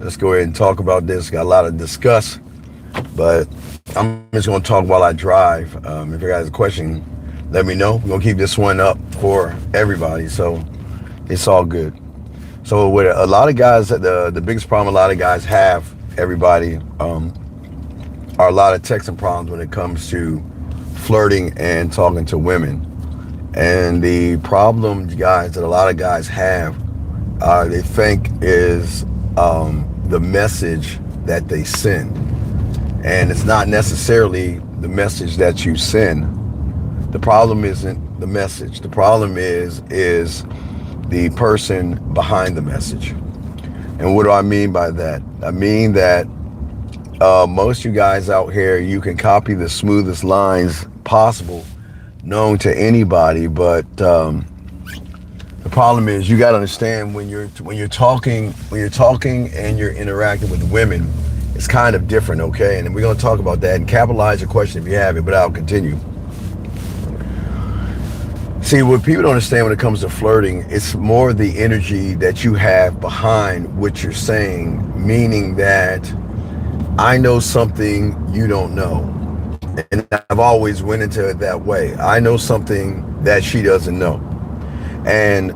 Let's go ahead and talk about this. Got a lot to discuss, but I'm just going to talk while I drive. If you guys have a question, let me know. We're going to keep this one up for everybody, so it's all good. So with a lot of guys, the biggest problem a lot of guys have, everybody, are a lot of texting problems when it comes to flirting and talking to women. And the problem, guys, that a lot of guys have, they think is the message that they send. And it's not necessarily the message that you send. The problem isn't the message. The problem is the person behind the message. And what do I mean by that? I mean that most of you guys out here, you can copy the smoothest lines possible known to anybody, but the problem is you got to understand when you're talking and you're interacting with women, it's kind of different, okay? And we're going to talk about that and capitalize your question if you have it, but I'll continue. See, what people don't understand when it comes to flirting, it's more the energy that you have behind what you're saying, meaning that I know something you don't know. And I've always went into it that way. I know something that she doesn't know. And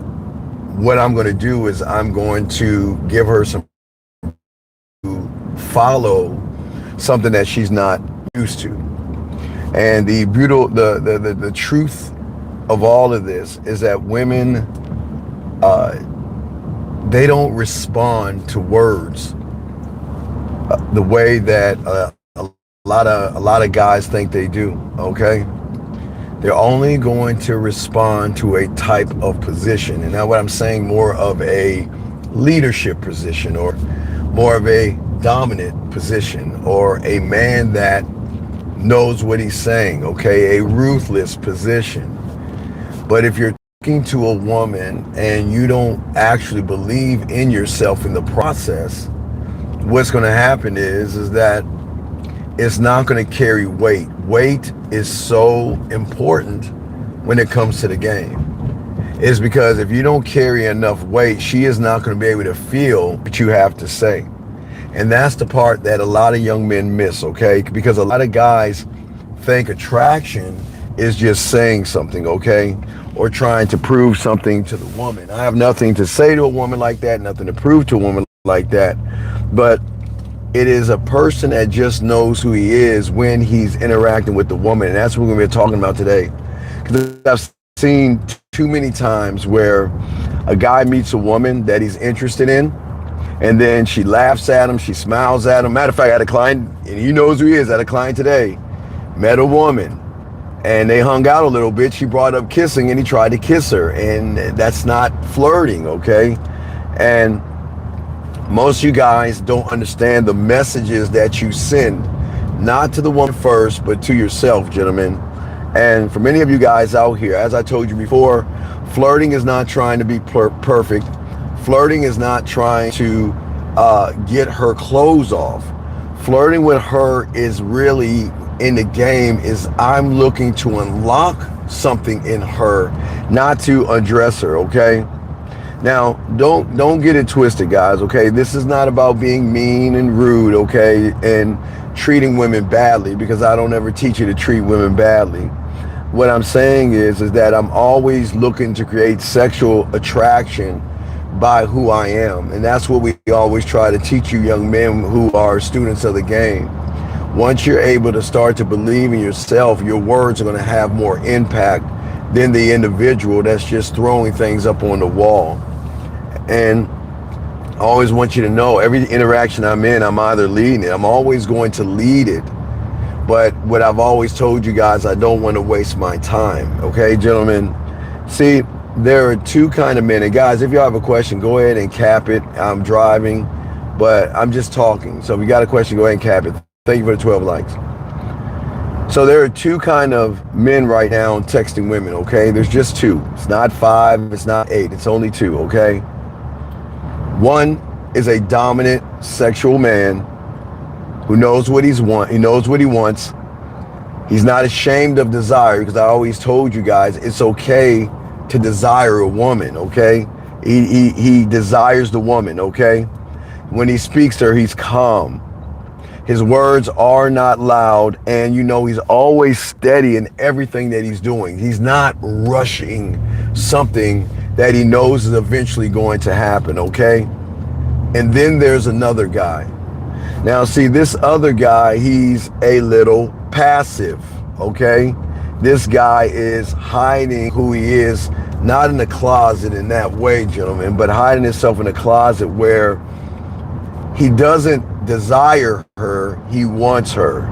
what I'm going to do is I'm going to give her some to follow something that she's not used to. And the beautiful, the truth of all of this is that women, they don't respond to words the way that a lot of guys think they do. Okay, they're only going to respond to a type of position, and now what I'm saying, more of a leadership position, or more of a dominant position, or a man that knows what he's saying. Okay, a ruthless position. But if you're talking to a woman and you don't actually believe in yourself in the process, what's going to happen is that it's not going to carry weight. Weight is so important when it comes to the game. It's because if you don't carry enough weight, she is not going to be able to feel what you have to say. And that's the part that a lot of young men miss, okay? Because a lot of guys think attraction is just saying something, okay? Or trying to prove something to the woman. I have nothing to say to a woman like that, nothing to prove to a woman like that. But it is a person that just knows who he is when he's interacting with the woman. And that's what we're going to be talking about today. Because I've seen too many times where a guy meets a woman that he's interested in, and then she laughs at him, she smiles at him. Matter of fact, I had a client, and he knows who he is. I had a client today, met a woman, and they hung out a little bit. She brought up kissing, and he tried to kiss her, and that's not flirting, okay? And most of you guys don't understand the messages that you send, not to the woman first, but to yourself, gentlemen. And for many of you guys out here, as I told you before, flirting is not trying to be perfect. Flirting is not trying to get her clothes off. Flirting with her is really, in the game, is I'm looking to unlock something in her, not to undress her, okay? Now, don't get it twisted, guys, okay? This is not about being mean and rude, okay, and treating women badly, because I don't ever teach you to treat women badly. What I'm saying is that I'm always looking to create sexual attraction by who I am. And that's what we always try to teach you young men who are students of the game. Once you're able to start to believe in yourself, your words are going to have more impact than the individual that's just throwing things up on the wall. And I always want you to know, every interaction I'm in, I'm either leading it. I'm always going to lead it. But what I've always told you guys, I don't want to waste my time. Okay, gentlemen? See, there are two kind of men. And guys, if you have a question, go ahead and cap it. I'm driving, but I'm just talking. So if you got a question, go ahead and cap it. Thank you for the 12 likes. So there are two kind of men right now texting women, okay? There's just two. It's not 5, it's not 8, it's only 2, okay? One is a dominant sexual man who knows what he wants. He's not ashamed of desire, because I always told you guys, it's okay to desire a woman, okay? He desires the woman, okay? When he speaks to her, he's calm. His words are not loud, and he's always steady in everything that he's doing. He's not rushing something that he knows is eventually going to happen, okay? And then there's another guy. Now, see, this other guy, he's a little passive, okay? This guy is hiding who he is, not in the closet in that way, gentlemen, but hiding himself in a closet where he doesn't desire her, he wants her.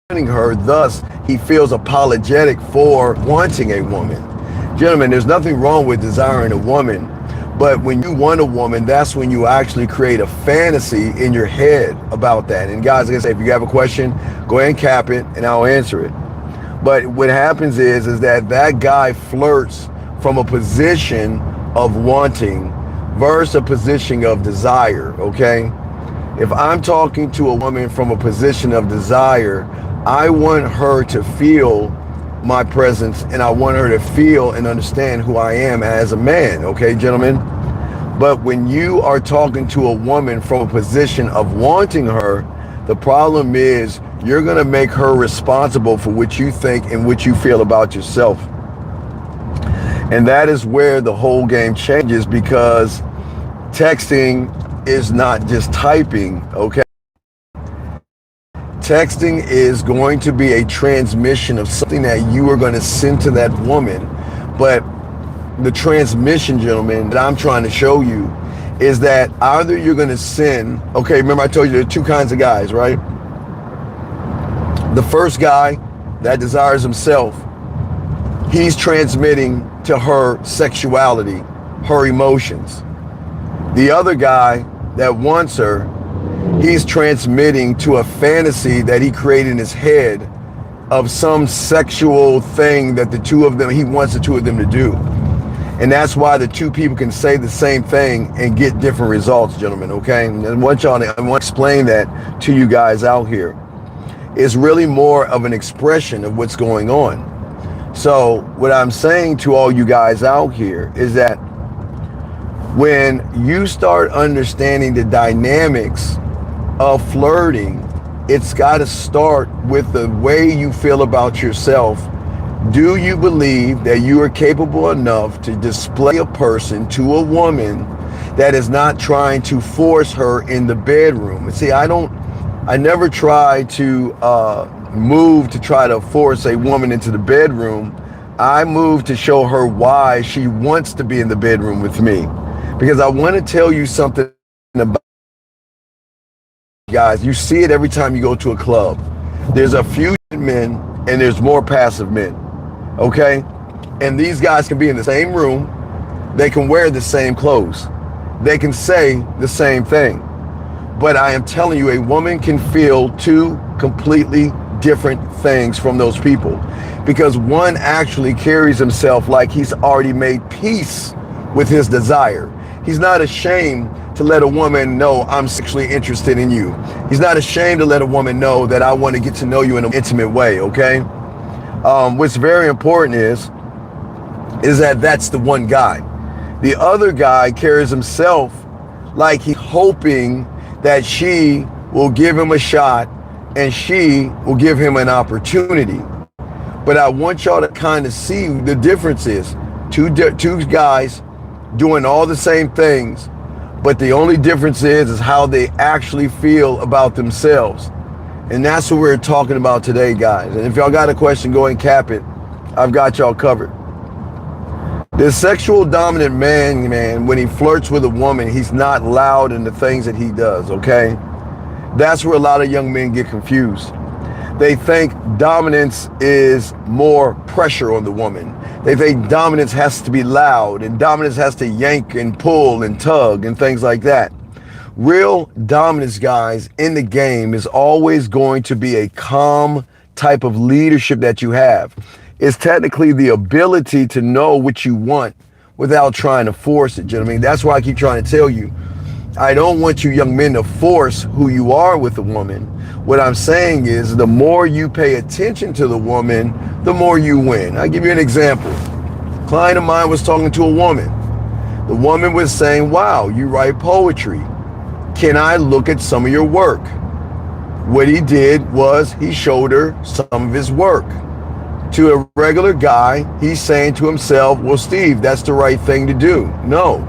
Thus, he feels apologetic for wanting a woman. Gentlemen, there's nothing wrong with desiring a woman, but when you want a woman, that's when you actually create a fantasy in your head about that. And guys, like I say, if you have a question, go ahead and cap it and I'll answer it. But what happens is that guy flirts from a position of wanting versus a position of desire, okay? If I'm talking to a woman from a position of desire, I want her to feel my presence and I want her to feel and understand who I am as a man, okay, gentlemen? But when you are talking to a woman from a position of wanting her, the problem is you're gonna make her responsible for what you think and what you feel about yourself. And that is where the whole game changes, because texting is not just typing, okay? Texting is going to be a transmission of something that you are going to send to that woman. But the transmission, gentlemen, that I'm trying to show you is that either you're going to send, okay, remember I told you there are two kinds of guys, right? The first guy that desires himself, he's transmitting to her sexuality, her emotions. The other guy that wants her, he's transmitting to a fantasy that he created in his head of some sexual thing that the two of them, he wants the two of them to do. And that's why the two people can say the same thing and get different results, gentlemen, okay? And I want to explain that to you guys out here. It's really more of an expression of what's going on. So what I'm saying to all you guys out here is that when you start understanding the dynamics of flirting, it's got to start with the way you feel about yourself. Do you believe that you are capable enough to display a person to a woman that is not trying to force her in the bedroom? See, I never try to move to try to force a woman into the bedroom. I move to show her why she wants to be in the bedroom with me. Because I want to tell you something about, guys, you see it every time you go to a club. There's a few men and there's more passive men, okay? And these guys can be in the same room. They can wear the same clothes. They can say the same thing. But I am telling you, a woman can feel two completely different things from those people, because one actually carries himself like he's already made peace with his desire. He's not ashamed to let a woman know I'm sexually interested in you. He's not ashamed to let a woman know that I want to get to know you in an intimate way, okay? What's very important is that that's the one guy. The other guy carries himself like he's hoping that she will give him a shot and she will give him an opportunity. But I want y'all to kind of see the difference is two guys doing all the same things, but the only difference is how they actually feel about themselves. And that's what we're talking about today, guys. And if y'all got a question, go and cap it. I've got y'all covered. The sexual dominant man, when he flirts with a woman, he's not loud in the things that he does, okay? That's where a lot of young men get confused. They think dominance is more pressure on the woman. They think dominance has to be loud and dominance has to yank and pull and tug and things like that. Real dominance, guys, in the game is always going to be a calm type of leadership that you have. It's technically the ability to know what you want without trying to force it, gentlemen. That's why I keep trying to tell you, I don't want you young men to force who you are with a woman. What I'm saying is the more you pay attention to the woman, the more you win. I'll give you an example. A client of mine was talking to a woman. The woman was saying, wow, you write poetry. Can I look at some of your work? What he did was he showed her some of his work. To a regular guy, he's saying to himself, well, Steve, that's the right thing to do. No.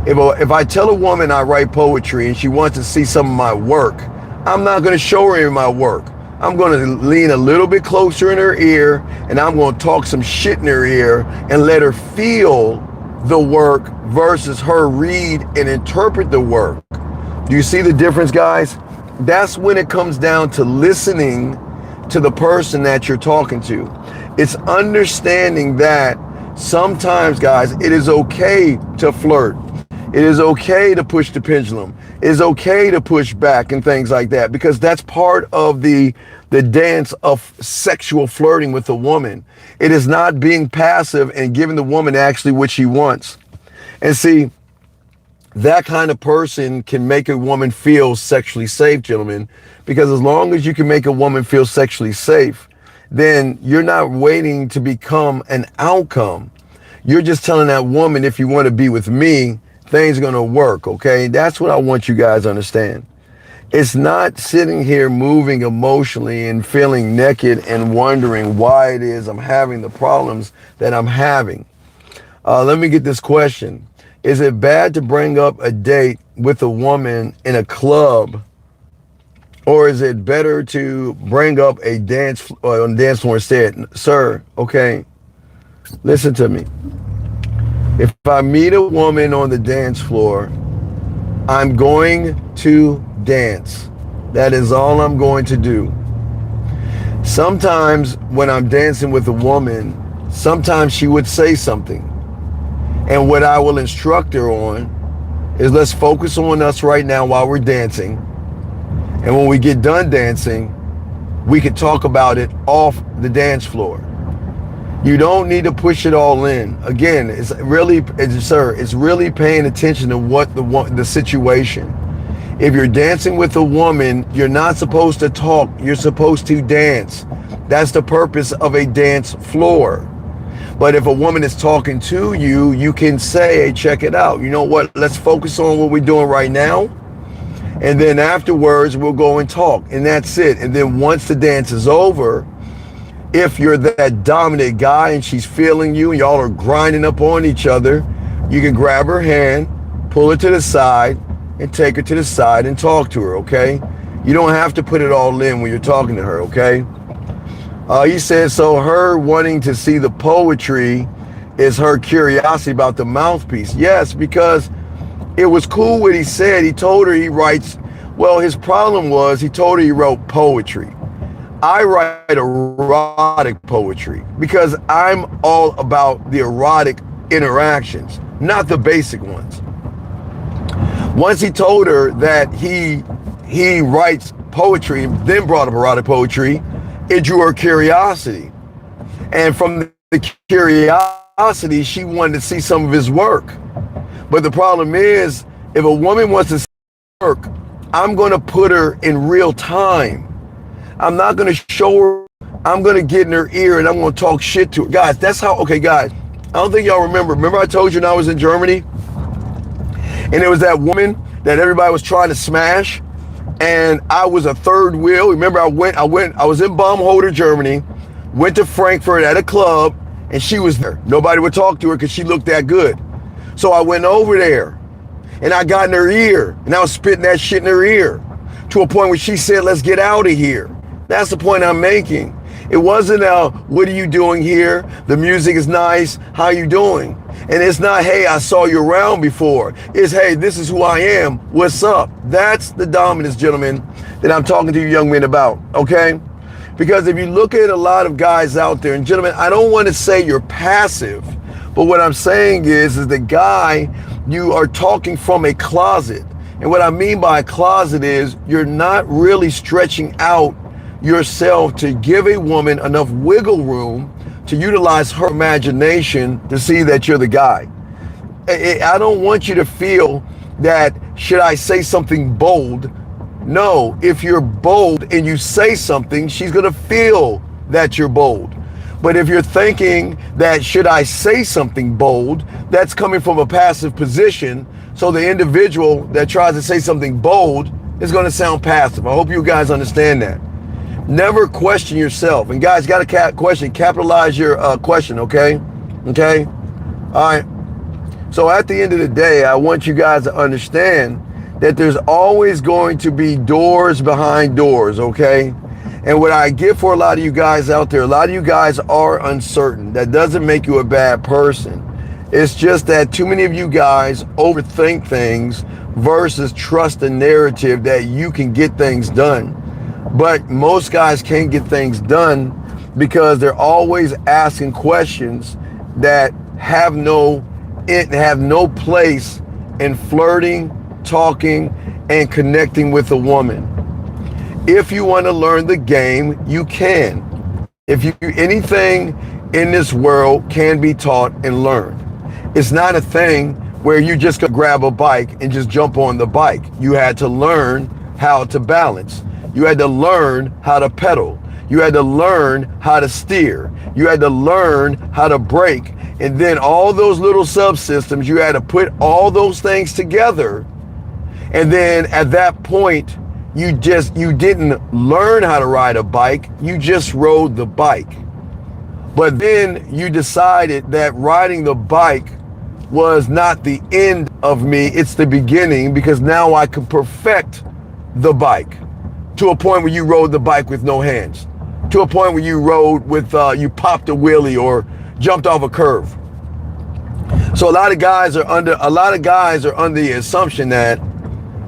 If I tell a woman I write poetry and she wants to see some of my work, I'm not going to show her any of my work. I'm going to lean a little bit closer in her ear, and I'm going to talk some shit in her ear and let her feel the work versus her read and interpret the work. Do you see the difference, guys? That's when it comes down to listening to the person that you're talking to. It's understanding that sometimes, guys, it is okay to flirt. It is okay to push the pendulum. It is okay to push back and things like that, because that's part of the dance of sexual flirting with a woman. It is not being passive and giving the woman actually what she wants. And see, that kind of person can make a woman feel sexually safe, gentlemen, because as long as you can make a woman feel sexually safe, then you're not waiting to become an outcome. You're just telling that woman, if you want to be with me, things are going to work, okay? That's what I want you guys to understand. It's not sitting here moving emotionally and feeling naked and wondering why it is I'm having the problems that I'm having. Let me get this question. Is it bad to bring up a date with a woman in a club, or is it better to bring up a dance floor instead? Sir, okay, listen to me. If I meet a woman on the dance floor, I'm going to dance. That is all I'm going to do. Sometimes when I'm dancing with a woman, sometimes she would say something. And what I will instruct her on is, let's focus on us right now while we're dancing. And when we get done dancing, we can talk about it off the dance floor. You don't need to push it all in. Again, it's really paying attention to what the situation. If you're dancing with a woman, you're not supposed to talk. You're supposed to dance. That's the purpose of a dance floor. But if a woman is talking to you, you can say, hey, check it out. You know what? Let's focus on what we're doing right now. And then afterwards, we'll go and talk. And that's it. And then once the dance is over, if you're that dominant guy and she's feeling you and y'all are grinding up on each other, you can grab her hand, pull her to the side, and take her to the side and talk to her, okay? You don't have to put it all in when you're talking to her, okay? He said, so her wanting to see the poetry is her curiosity about the mouthpiece. Yes, because it was cool what he said. He told her he writes, well, his problem was he told her he wrote poetry. I write erotic poetry because I'm all about the erotic interactions, not the basic ones. Once he told her that he writes poetry, then brought up erotic poetry, it drew her curiosity. And from the curiosity, she wanted to see some of his work. But the problem is, if a woman wants to see work, I'm going to put her in real time. I'm not going to show her. I'm going to get in her ear and I'm going to talk shit to her. Guys, that's how, okay, guys, I don't think y'all remember. Remember I told you when I was in Germany? And it was that woman that everybody was trying to smash. And I was a third wheel. Remember, I was in Baumholder, Germany, went to Frankfurt at a club, and she was there. Nobody would talk to her because she looked that good. So I went over there, and I got in her ear, and I was spitting that shit in her ear to a point where she said, let's get out of here. That's the point I'm making. It wasn't what are you doing here? The music is nice. How you doing? And it's not, hey, I saw you around before. It's, hey, this is who I am. What's up? That's the dominance, gentlemen, that I'm talking to you young men about, okay? Because if you look at a lot of guys out there, and gentlemen, I don't want to say you're passive, but what I'm saying is the guy, you are talking from a closet. And what I mean by a closet is you're not really stretching out yourself to give a woman enough wiggle room to utilize her imagination to see that you're the guy. I don't want you to feel that, should I say something bold? No, if you're bold and you say something, she's gonna feel that you're bold. But if you're thinking that should I say something bold, that's coming from a passive position. So the individual that tries to say something bold is going to sound passive. I hope you guys understand that. Never question yourself. And guys, got a question. Capitalize your question, okay? Okay? All right. So at the end of the day, I want you guys to understand that there's always going to be doors behind doors, okay? And what I get for a lot of you guys out there, a lot of you guys are uncertain. That doesn't make you a bad person. It's just that too many of you guys overthink things versus trust the narrative that you can get things done. But most guys can't get things done because they're always asking questions that have no place in flirting, talking, and connecting with a woman. If you want to learn the game, you can. Anything in this world can be taught and learned. It's not a thing where you just go grab a bike and just jump on the bike. You had to learn how to balance. You had to learn how to pedal. You had to learn how to steer. You had to learn how to brake. And then all those little subsystems, you had to put all those things together. And then at that point, you didn't learn how to ride a bike. You just rode the bike. But then you decided that riding the bike was not the end of me. It's the beginning, because now I can perfect the bike to a point where you rode the bike with no hands, to a point where you rode with, you popped a wheelie or jumped off a curve. So a lot of guys are under the assumption that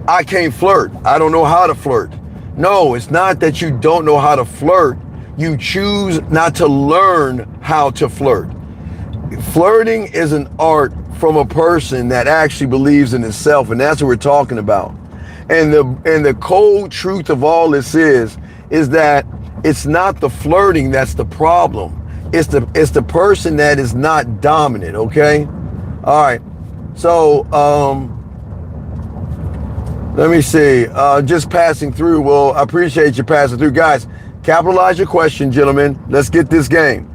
I can't flirt. I don't know how to flirt. No, it's not that you don't know how to flirt. You choose not to learn how to flirt. Flirting is an art from a person that actually believes in itself, and that's what we're talking about. And the cold truth of all this is that it's not the flirting that's the problem. It's the person that is not dominant, okay? All right. So, let me see. Just passing through. Well, I appreciate you passing through. Guys, capitalize your question, gentlemen. Let's get this game.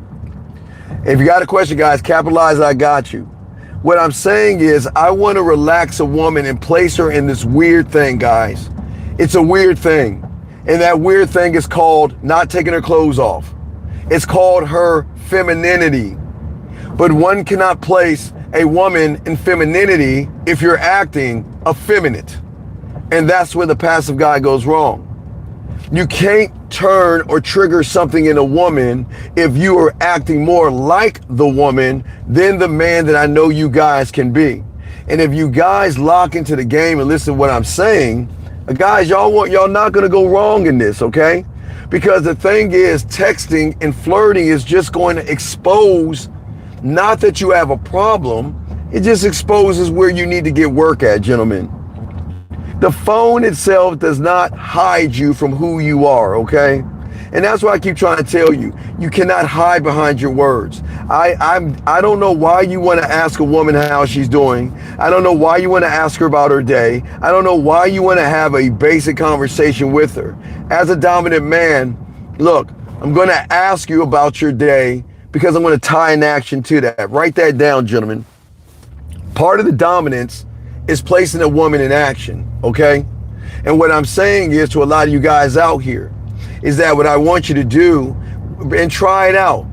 If you got a question, guys, capitalize, I got you. What I'm saying is I want to relax a woman and place her in this weird thing, guys. It's a weird thing. And that weird thing is called not taking her clothes off. It's called her femininity. But one cannot place a woman in femininity if you're acting effeminate. And that's where the passive guy goes wrong. You can't turn or trigger something in a woman if you are acting more like the woman than the man that I know you guys can be. And if you guys lock into the game and listen to what I'm saying, guys, y'all not gonna go wrong in this, okay? Because the thing is, texting and flirting is just going to expose, not that you have a problem, it just exposes where you need to get work at, gentlemen. The phone itself does not hide you from who you are, okay? And that's why I keep trying to tell you, you cannot hide behind your words. I don't know why you want to ask a woman how she's doing. I don't know why you want to ask her about her day. I don't know why you want to have a basic conversation with her. As a dominant man, look, I'm going to ask you about your day because I'm going to tie an action to that. Write that down, gentlemen. Part of the dominance is placing a woman in action, okay? And what I'm saying is to a lot of you guys out here is that what I want you to do, and try it out.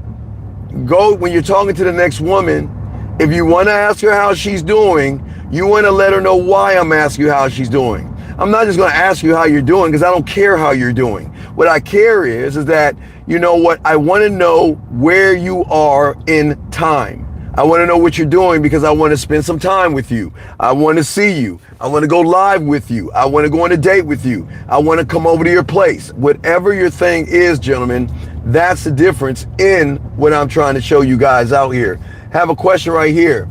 Go, when you're talking to the next woman, if you want to ask her how she's doing, you want to let her know why I'm asking you how she's doing. I'm not just going to ask you how you're doing because I don't care how you're doing. What I care is that, you know what, I want to know where you are in time. I want to know what you're doing because I want to spend some time with you. I want to see you. I want to go live with you. I want to go on a date with you. I want to come over to your place. Whatever your thing is, gentlemen, that's the difference in what I'm trying to show you guys out here. Have a question right here.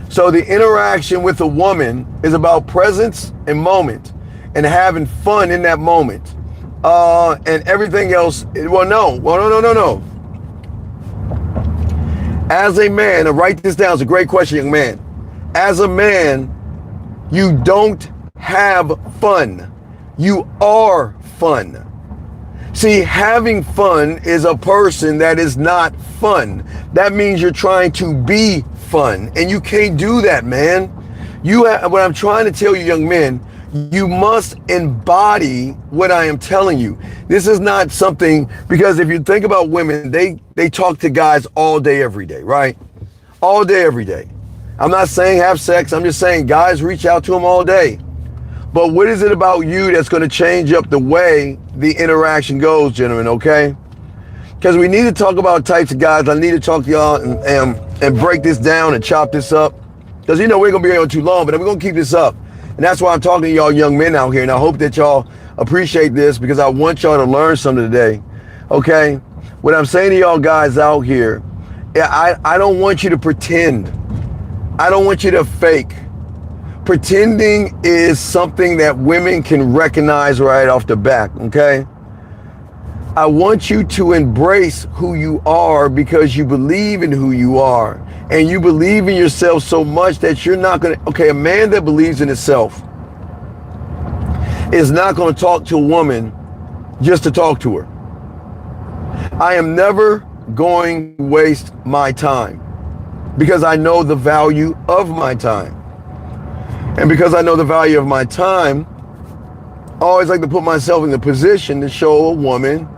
So the interaction with a woman is about presence and moment and having fun in that moment. And everything else, no. As a man, and write this down, it's a great question, young man. As a man, you don't have fun. You are fun. See, having fun is a person that is not fun. That means you're trying to be fun, and you can't do that, man. What I'm trying to tell you, young men, you must embody what I am telling you. This is not something, because if you think about women, they talk to guys all day, every day, right? All day, every day. I'm not saying have sex. I'm just saying guys reach out to them all day. But what is it about you that's going to change up the way the interaction goes, gentlemen, okay? Because we need to talk about types of guys. I need to talk to y'all and break this down and chop this up. Because, you know, we're going to be here too long, but we're going to keep this up. And that's why I'm talking to y'all young men out here. And I hope that y'all appreciate this, because I want y'all to learn something today, okay? What I'm saying to y'all guys out here, I don't want you to pretend. I don't want you to fake. Pretending is something that women can recognize right off the bat, okay? I want you to embrace who you are, because you believe in who you are. And you believe in yourself so much that you're not going to, okay, a man that believes in himself is not going to talk to a woman just to talk to her. I am never going to waste my time, because I know the value of my time. And because I know the value of my time, I always like to put myself in the position to show a woman,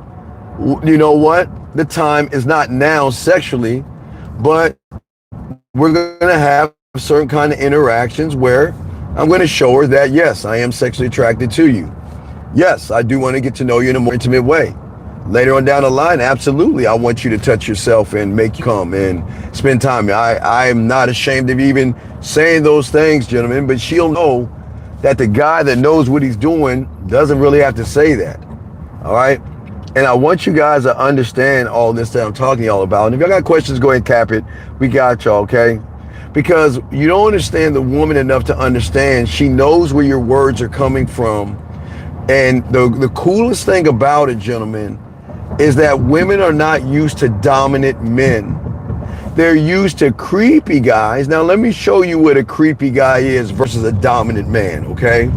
you know what? The time is not now sexually, but we're going to have certain kind of interactions where I'm going to show her that, yes, I am sexually attracted to you. Yes, I do want to get to know you in a more intimate way. Later on down the line, absolutely, I want you to touch yourself and make you come and spend time. I am not ashamed of even saying those things, gentlemen, but she'll know that the guy that knows what he's doing doesn't really have to say that, all right? And I want you guys to understand all this that I'm talking to y'all about. And if y'all got questions, go ahead and cap it. We got y'all, okay? Because you don't understand the woman enough to understand she knows where your words are coming from. And the coolest thing about it, gentlemen, is that women are not used to dominant men. They're used to creepy guys. Now, let me show you what a creepy guy is versus a dominant man, okay?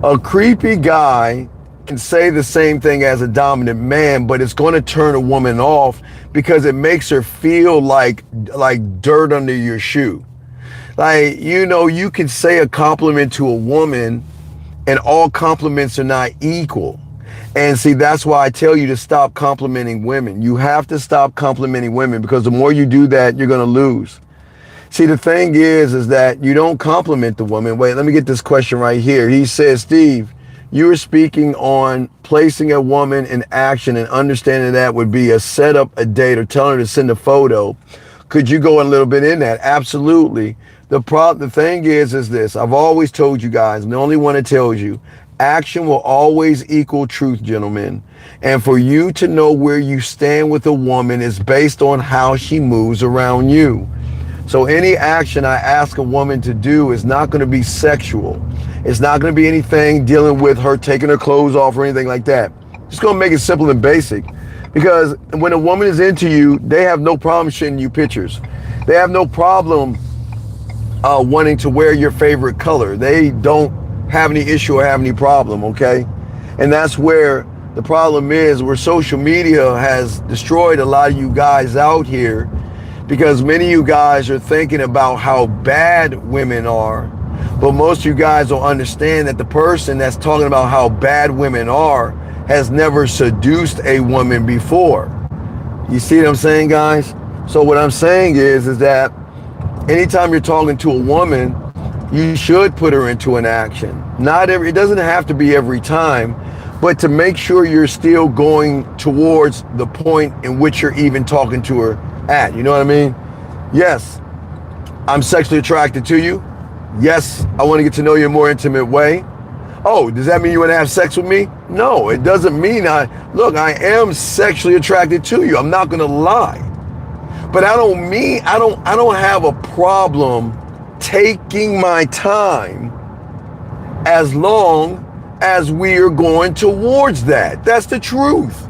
A creepy guy can say the same thing as a dominant man, but it's going to turn a woman off because it makes her feel like dirt under your shoe. Like, you know, you can say a compliment to a woman, and all compliments are not equal. And see, that's why I tell you to stop complimenting women. You have to stop complimenting women, because the more you do that, you're going to lose. See, the thing is that you don't compliment the woman. Wait, let me get this question right here. He says, Steve, you were speaking on placing a woman in action, and understanding that would be a setup, a date, or telling her to send a photo. Could you go a little bit in that? Absolutely. The thing is this. I've always told you guys, and the only one that tells you, action will always equal truth, gentlemen. And for you to know where you stand with a woman is based on how she moves around you. So any action I ask a woman to do is not going to be sexual. It's not going to be anything dealing with her taking her clothes off or anything like that. Just going to make it simple and basic. Because when a woman is into you, they have no problem showing you pictures. They have no problem wanting to wear your favorite color. They don't have any issue or have any problem, okay? And that's where the problem is, where social media has destroyed a lot of you guys out here, because many of you guys are thinking about how bad women are, but most of you guys don't understand that the person that's talking about how bad women are has never seduced a woman before. You see what I'm saying, guys? So what I'm saying is that anytime you're talking to a woman, you should put her into an action. It doesn't have to be every time, but to make sure you're still going towards the point in which you're even talking to her at. You know what I mean? Yes, I'm sexually attracted to you. Yes, I want to get to know you in a more intimate way. Oh, does that mean you want to have sex with me? No, it doesn't mean look, I am sexually attracted to you. I'm not going to lie. But I don't have a problem taking my time as long as we are going towards that. That's the truth.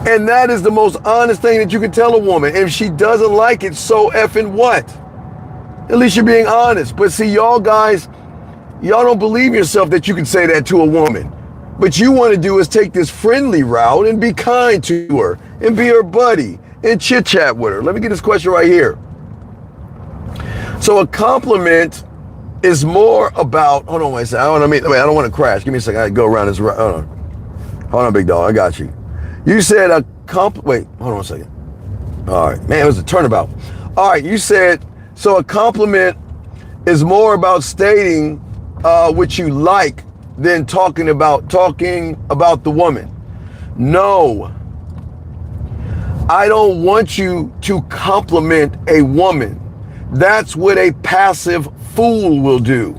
And that is the most honest thing that you can tell a woman. If she doesn't like it, so effing what? At least you're being honest. But see, y'all guys, y'all don't believe yourself that you can say that to a woman. But you want to do is take this friendly route and be kind to her and be her buddy and chit chat with her. Let me get this question right here. So a compliment is more about, hold on, wait, I don't want to crash. Give me a second. I gotta go around this. Hold on, big dog. I got you. You said wait, hold on a second. All right, man, it was a turnabout. All right, you said, so a compliment is more about stating what you like than talking about the woman. No, I don't want you to compliment a woman. That's what a passive fool will do.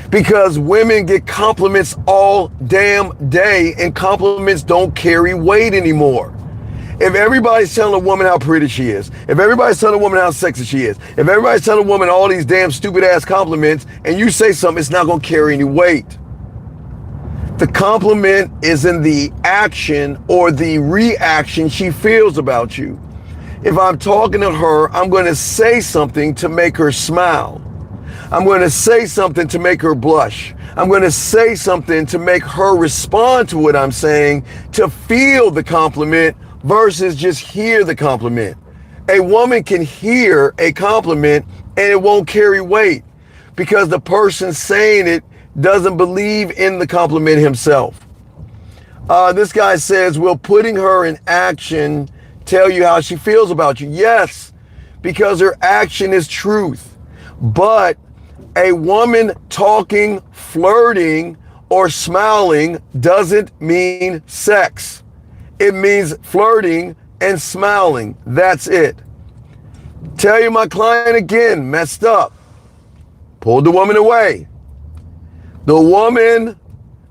Because women get compliments all damn day, and compliments don't carry weight anymore. If everybody's telling a woman how pretty she is, if everybody's telling a woman how sexy she is, if everybody's telling a woman all these damn stupid ass compliments, and you say something, it's not gonna carry any weight. The compliment is in the action or the reaction she feels about you. If I'm talking to her, I'm going to say something to make her smile. I'm going to say something to make her blush. I'm going to say something to make her respond to what I'm saying, to feel the compliment versus just hear the compliment. A woman can hear a compliment and it won't carry weight because the person saying it doesn't believe in the compliment himself. This guy says, will putting her in action tell you how she feels about you? Yes, because her action is truth. But a woman talking, flirting, or smiling doesn't mean sex. It means flirting and smiling. That's it. Tell you my client again, messed up. Pulled the woman away. The woman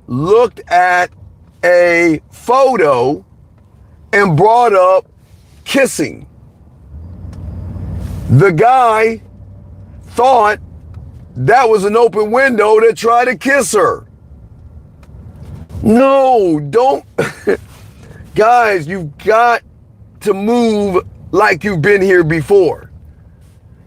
looked at a photo and brought up kissing. The guy thought that was an open window to try to kiss her. No, don't. Guys, you've got to move like you've been here before.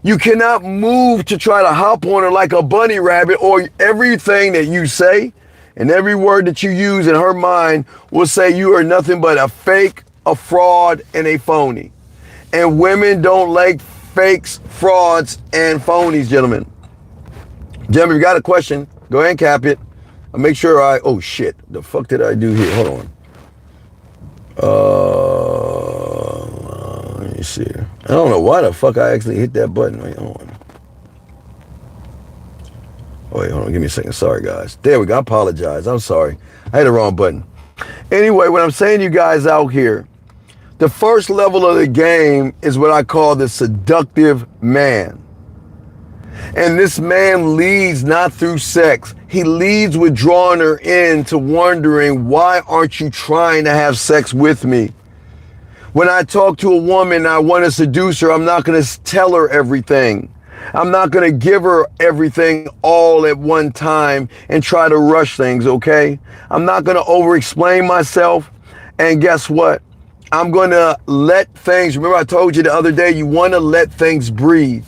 You cannot move to try to hop on her like a bunny rabbit, or everything that you say and every word that you use in her mind will say you are nothing but a fake, a fraud, and a phony. And women don't like fakes, frauds, and phonies, gentlemen. Gentlemen, if you got a question, go ahead and cap it. I'll make sure oh shit, the fuck did I do here? Hold on. Let me see. I don't know why the fuck I actually hit that button. Wait, hold on. Oh, wait, hold on, give me a second. Sorry, guys. There we go. I apologize. I'm sorry. I hit the wrong button. Anyway, what I'm saying to you guys out here, the first level of the game is what I call the seductive man. And this man leads not through sex. He leads with drawing her into wondering, why aren't you trying to have sex with me? When I talk to a woman and I want to seduce her, I'm not going to tell her everything. I'm not going to give her everything all at one time and try to rush things, okay? I'm not going to over-explain myself. And guess what? I'm going to let things, remember I told you the other day, you want to let things breathe.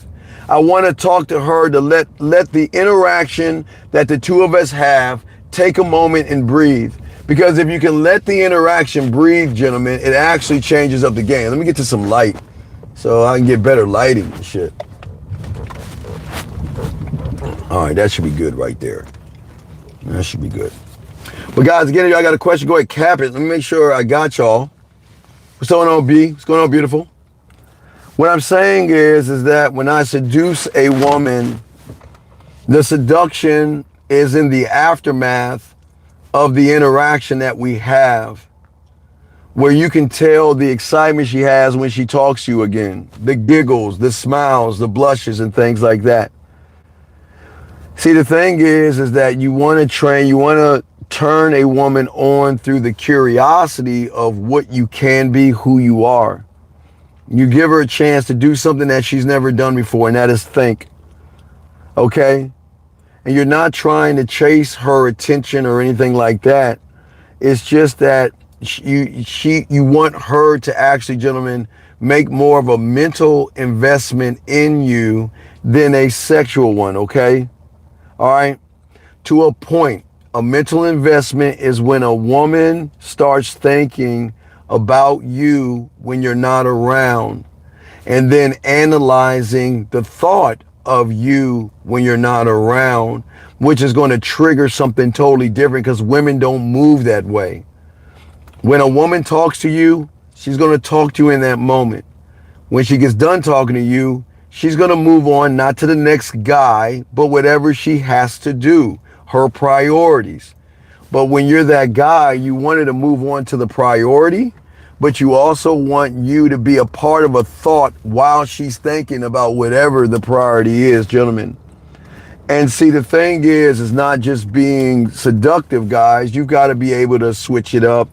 I want to talk to her to let the interaction that the two of us have take a moment and breathe. Because if you can let the interaction breathe, gentlemen, it actually changes up the game. Let me get to some light so I can get better lighting and shit. All right, that should be good right there. That should be good. But guys, again, if y'all got a question, go ahead, cap it. Let me make sure I got y'all. What's going on, B? What's going on, beautiful? What I'm saying is that when I seduce a woman, the seduction is in the aftermath of the interaction that we have, where you can tell the excitement she has when she talks to you again, the giggles, the smiles, the blushes, and things like that. See, the thing is that you want to turn a woman on through the curiosity of what you can be, who you are. You give her a chance to do something that she's never done before, and that is think. Okay? And you're not trying to chase her attention or anything like that. It's just that you want her to actually, gentlemen, make more of a mental investment in you than a sexual one, okay? All right? To a point. A mental investment is when a woman starts thinking about you when you're not around, and then analyzing the thought of you when you're not around, which is going to trigger something totally different because women don't move that way. When a woman talks to you, she's going to talk to you in that moment. When she gets done talking to you, she's going to move on, not to the next guy, but whatever she has to do, her priorities. But when you're that guy, you wanted to move on to the priority, but you also want you to be a part of a thought while she's thinking about whatever the priority is, gentlemen. And see, the thing is, it's not just being seductive, guys. You've got to be able to switch it up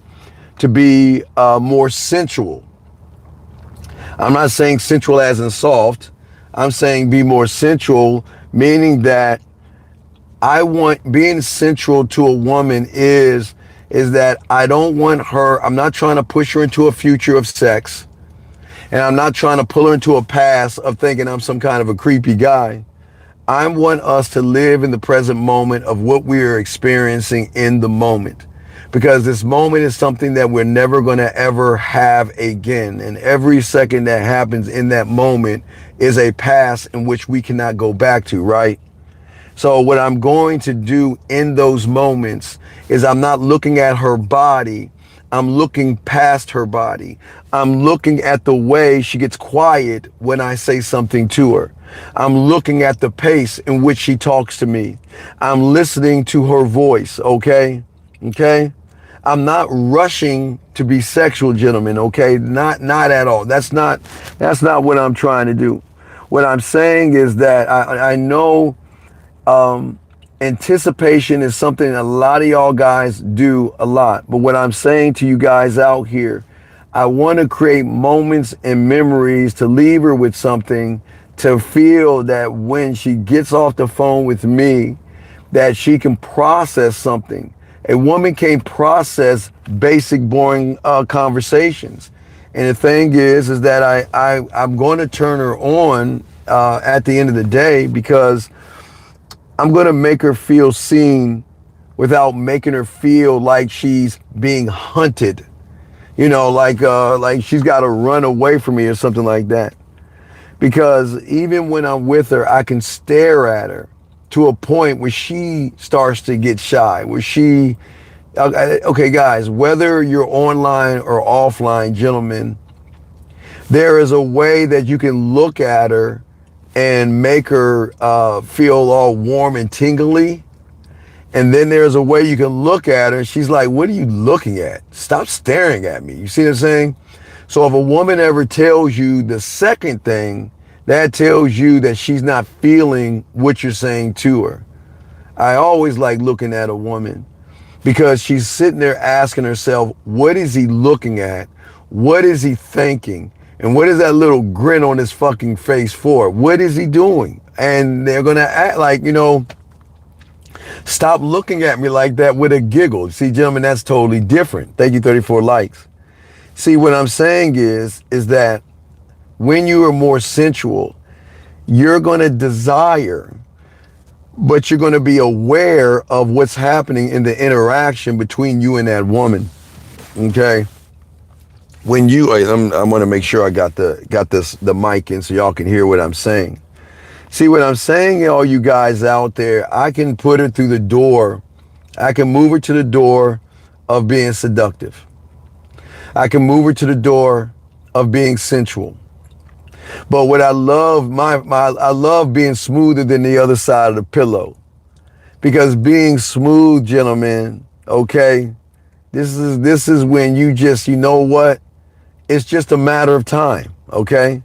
to be more sensual. I'm not saying sensual as in soft. I'm saying be more sensual, meaning that I want being sensual to a woman is that I don't want her, I'm not trying to push her into a future of sex, and I'm not trying to pull her into a past of thinking I'm some kind of a creepy guy. I want us to live in the present moment of what we are experiencing in the moment. Because this moment is something that we're never going to ever have again. And every second that happens in that moment is a past in which we cannot go back to, right? So what I'm going to do in those moments is I'm not looking at her body. I'm looking past her body. I'm looking at the way she gets quiet when I say something to her. I'm looking at the pace in which she talks to me. I'm listening to her voice, okay? Okay? I'm not rushing to be sexual, gentlemen, okay? Not at all. That's not what I'm trying to do. What I'm saying is that I know anticipation is something a lot of y'all guys do a lot. But what I'm saying to you guys out here, I want to create moments and memories to leave her with something, to feel that when she gets off the phone with me, that she can process something. A woman can't process basic, boring conversations. And the thing is that I'm going to turn her on at the end of the day, because I'm going to make her feel seen without making her feel like she's being hunted. You know, like she's got to run away from me or something like that. Because even when I'm with her, I can stare at her to a point where she starts to get shy, where she, okay, guys, whether you're online or offline, gentlemen, there is a way that you can look at her and make her feel all warm and tingly. And then there's a way you can look at her and she's like, what are you looking at? Stop staring at me. You see what I'm saying? So if a woman ever tells you the second thing, that tells you that she's not feeling what you're saying to her. I always like looking at a woman because she's sitting there asking herself, what is he looking at? What is he thinking? And what is that little grin on his fucking face for? What is he doing? And they're going to act like, you know, stop looking at me like that with a giggle. See, gentlemen, that's totally different. Thank you, 34 likes. See, what I'm saying is that when you are more sensual, you're going to desire, but you're going to be aware of what's happening in the interaction between you and that woman. Okay? When you, I'm going to make sure I got the mic in so y'all can hear what I'm saying. See what I'm saying, all you guys out there, I can put her through the door. I can move her to the door of being seductive. I can move her to the door of being sensual. But what I love, I love being smoother than the other side of the pillow. Because being smooth, gentlemen, okay, this is when you just, you know what? It's just a matter of time, okay?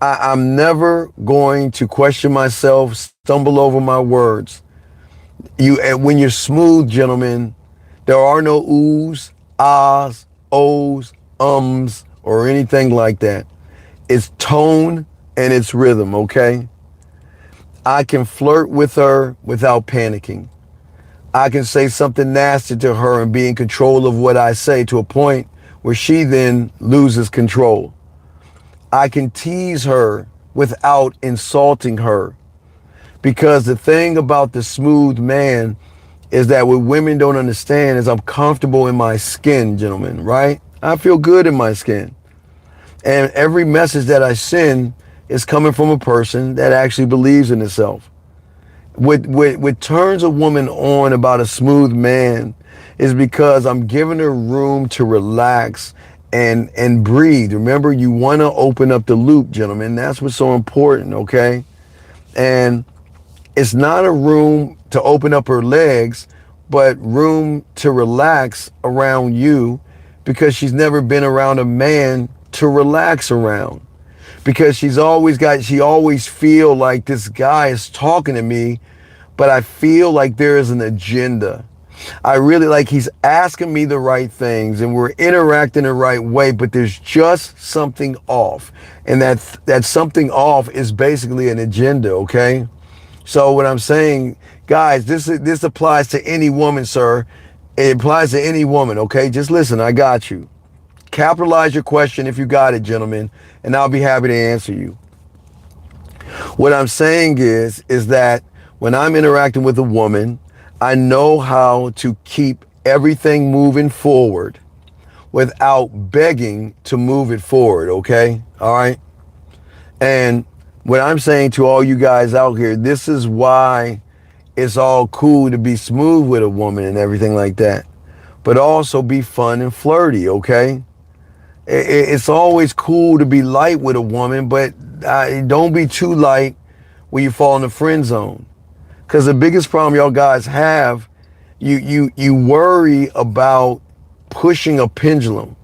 I'm never going to question myself, stumble over my words. When you're smooth, gentlemen, there are no oohs, ahs, ohs, or anything like that. It's tone and it's rhythm, okay? I can flirt with her without panicking. I can say something nasty to her and be in control of what I say to a point where she then loses control. I can tease her without insulting her. Because the thing about the smooth man is that what women don't understand is I'm comfortable in my skin, gentlemen, right? I feel good in my skin. And every message that I send is coming from a person that actually believes in itself. What turns a woman on about a smooth man is because I'm giving her room to relax and breathe. Remember, you want to open up the loop, gentlemen. That's what's so important, okay? And it's not a room to open up her legs, but room to relax around you, because she's never been around a man to relax around. Because she always feel like this guy is talking to me, but I feel like there is an agenda. I really like he's asking me the right things and we're interacting the right way, but there's just something off. And that something off is basically an agenda, okay? So what I'm saying, guys, this applies to any woman, sir. It applies to any woman, okay? Just listen, I got you. Capitalize your question if you got it, gentlemen, and I'll be happy to answer you. What I'm saying is that when I'm interacting with a woman, I know how to keep everything moving forward without begging to move it forward, okay? All right? And what I'm saying to all you guys out here, this is why it's all cool to be smooth with a woman and everything like that, but also be fun and flirty, okay? It's always cool to be light with a woman, but don't be too light when you fall in the friend zone. Because the biggest problem y'all guys have, you worry about pushing a pendulum.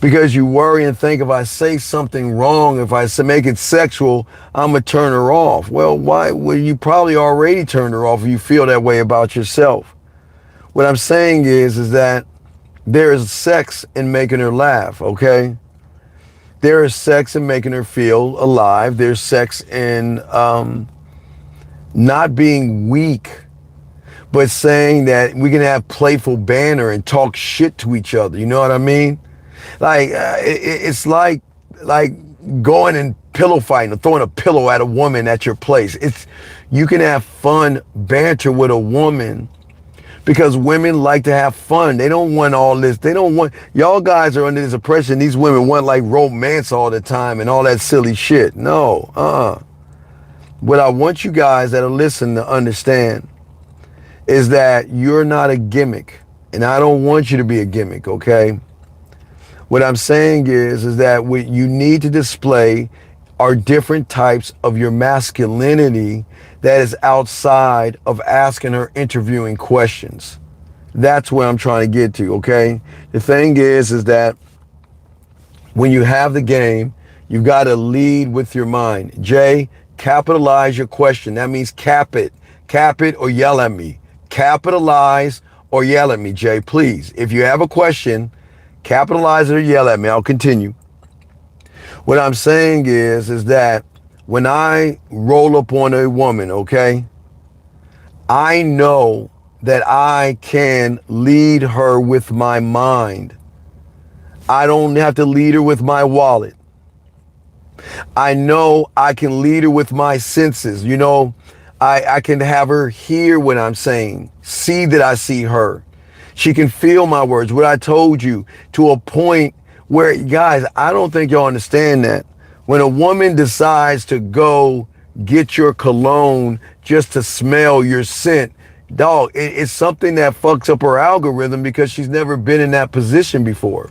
Because you worry and think if I say something wrong, if I make it sexual, I'm going to turn her off. Well, why? Well, you probably already turned her off if you feel that way about yourself. What I'm saying is that there is sex in making her laugh, okay? There is sex in making her feel alive. There's sex in not being weak, but saying that we can have playful banter and talk shit to each other. You know what I mean? Like, it's like going and pillow fighting or throwing a pillow at a woman at your place. You can have fun banter with a woman because women like to have fun. They don't want all this. They don't want, y'all guys are under this oppression. These women want like romance all the time and all that silly shit. No, What I want you guys that are listening to understand is that you're not a gimmick, and I don't want you to be a gimmick, okay? What I'm saying is that what you need to display are different types of your masculinity that is outside of asking her interviewing questions. That's where I'm trying to get to, okay? The thing is that when you have the game, you've got to lead with your mind. Jay, capitalize your question. That means cap it or yell at me. Capitalize or yell at me, Jay, please. If you have a question, capitalize it or yell at me. I'll continue. What I'm saying is that when I roll up on a woman, okay, I know that I can lead her with my mind. I don't have to lead her with my wallet. I know I can lead her with my senses. You know, I can have her hear what I'm saying, see that I see her. She can feel my words, what I told you, to a point where, guys, I don't think y'all understand that. When a woman decides to go get your cologne just to smell your scent, dog, it's something that fucks up her algorithm because she's never been in that position before.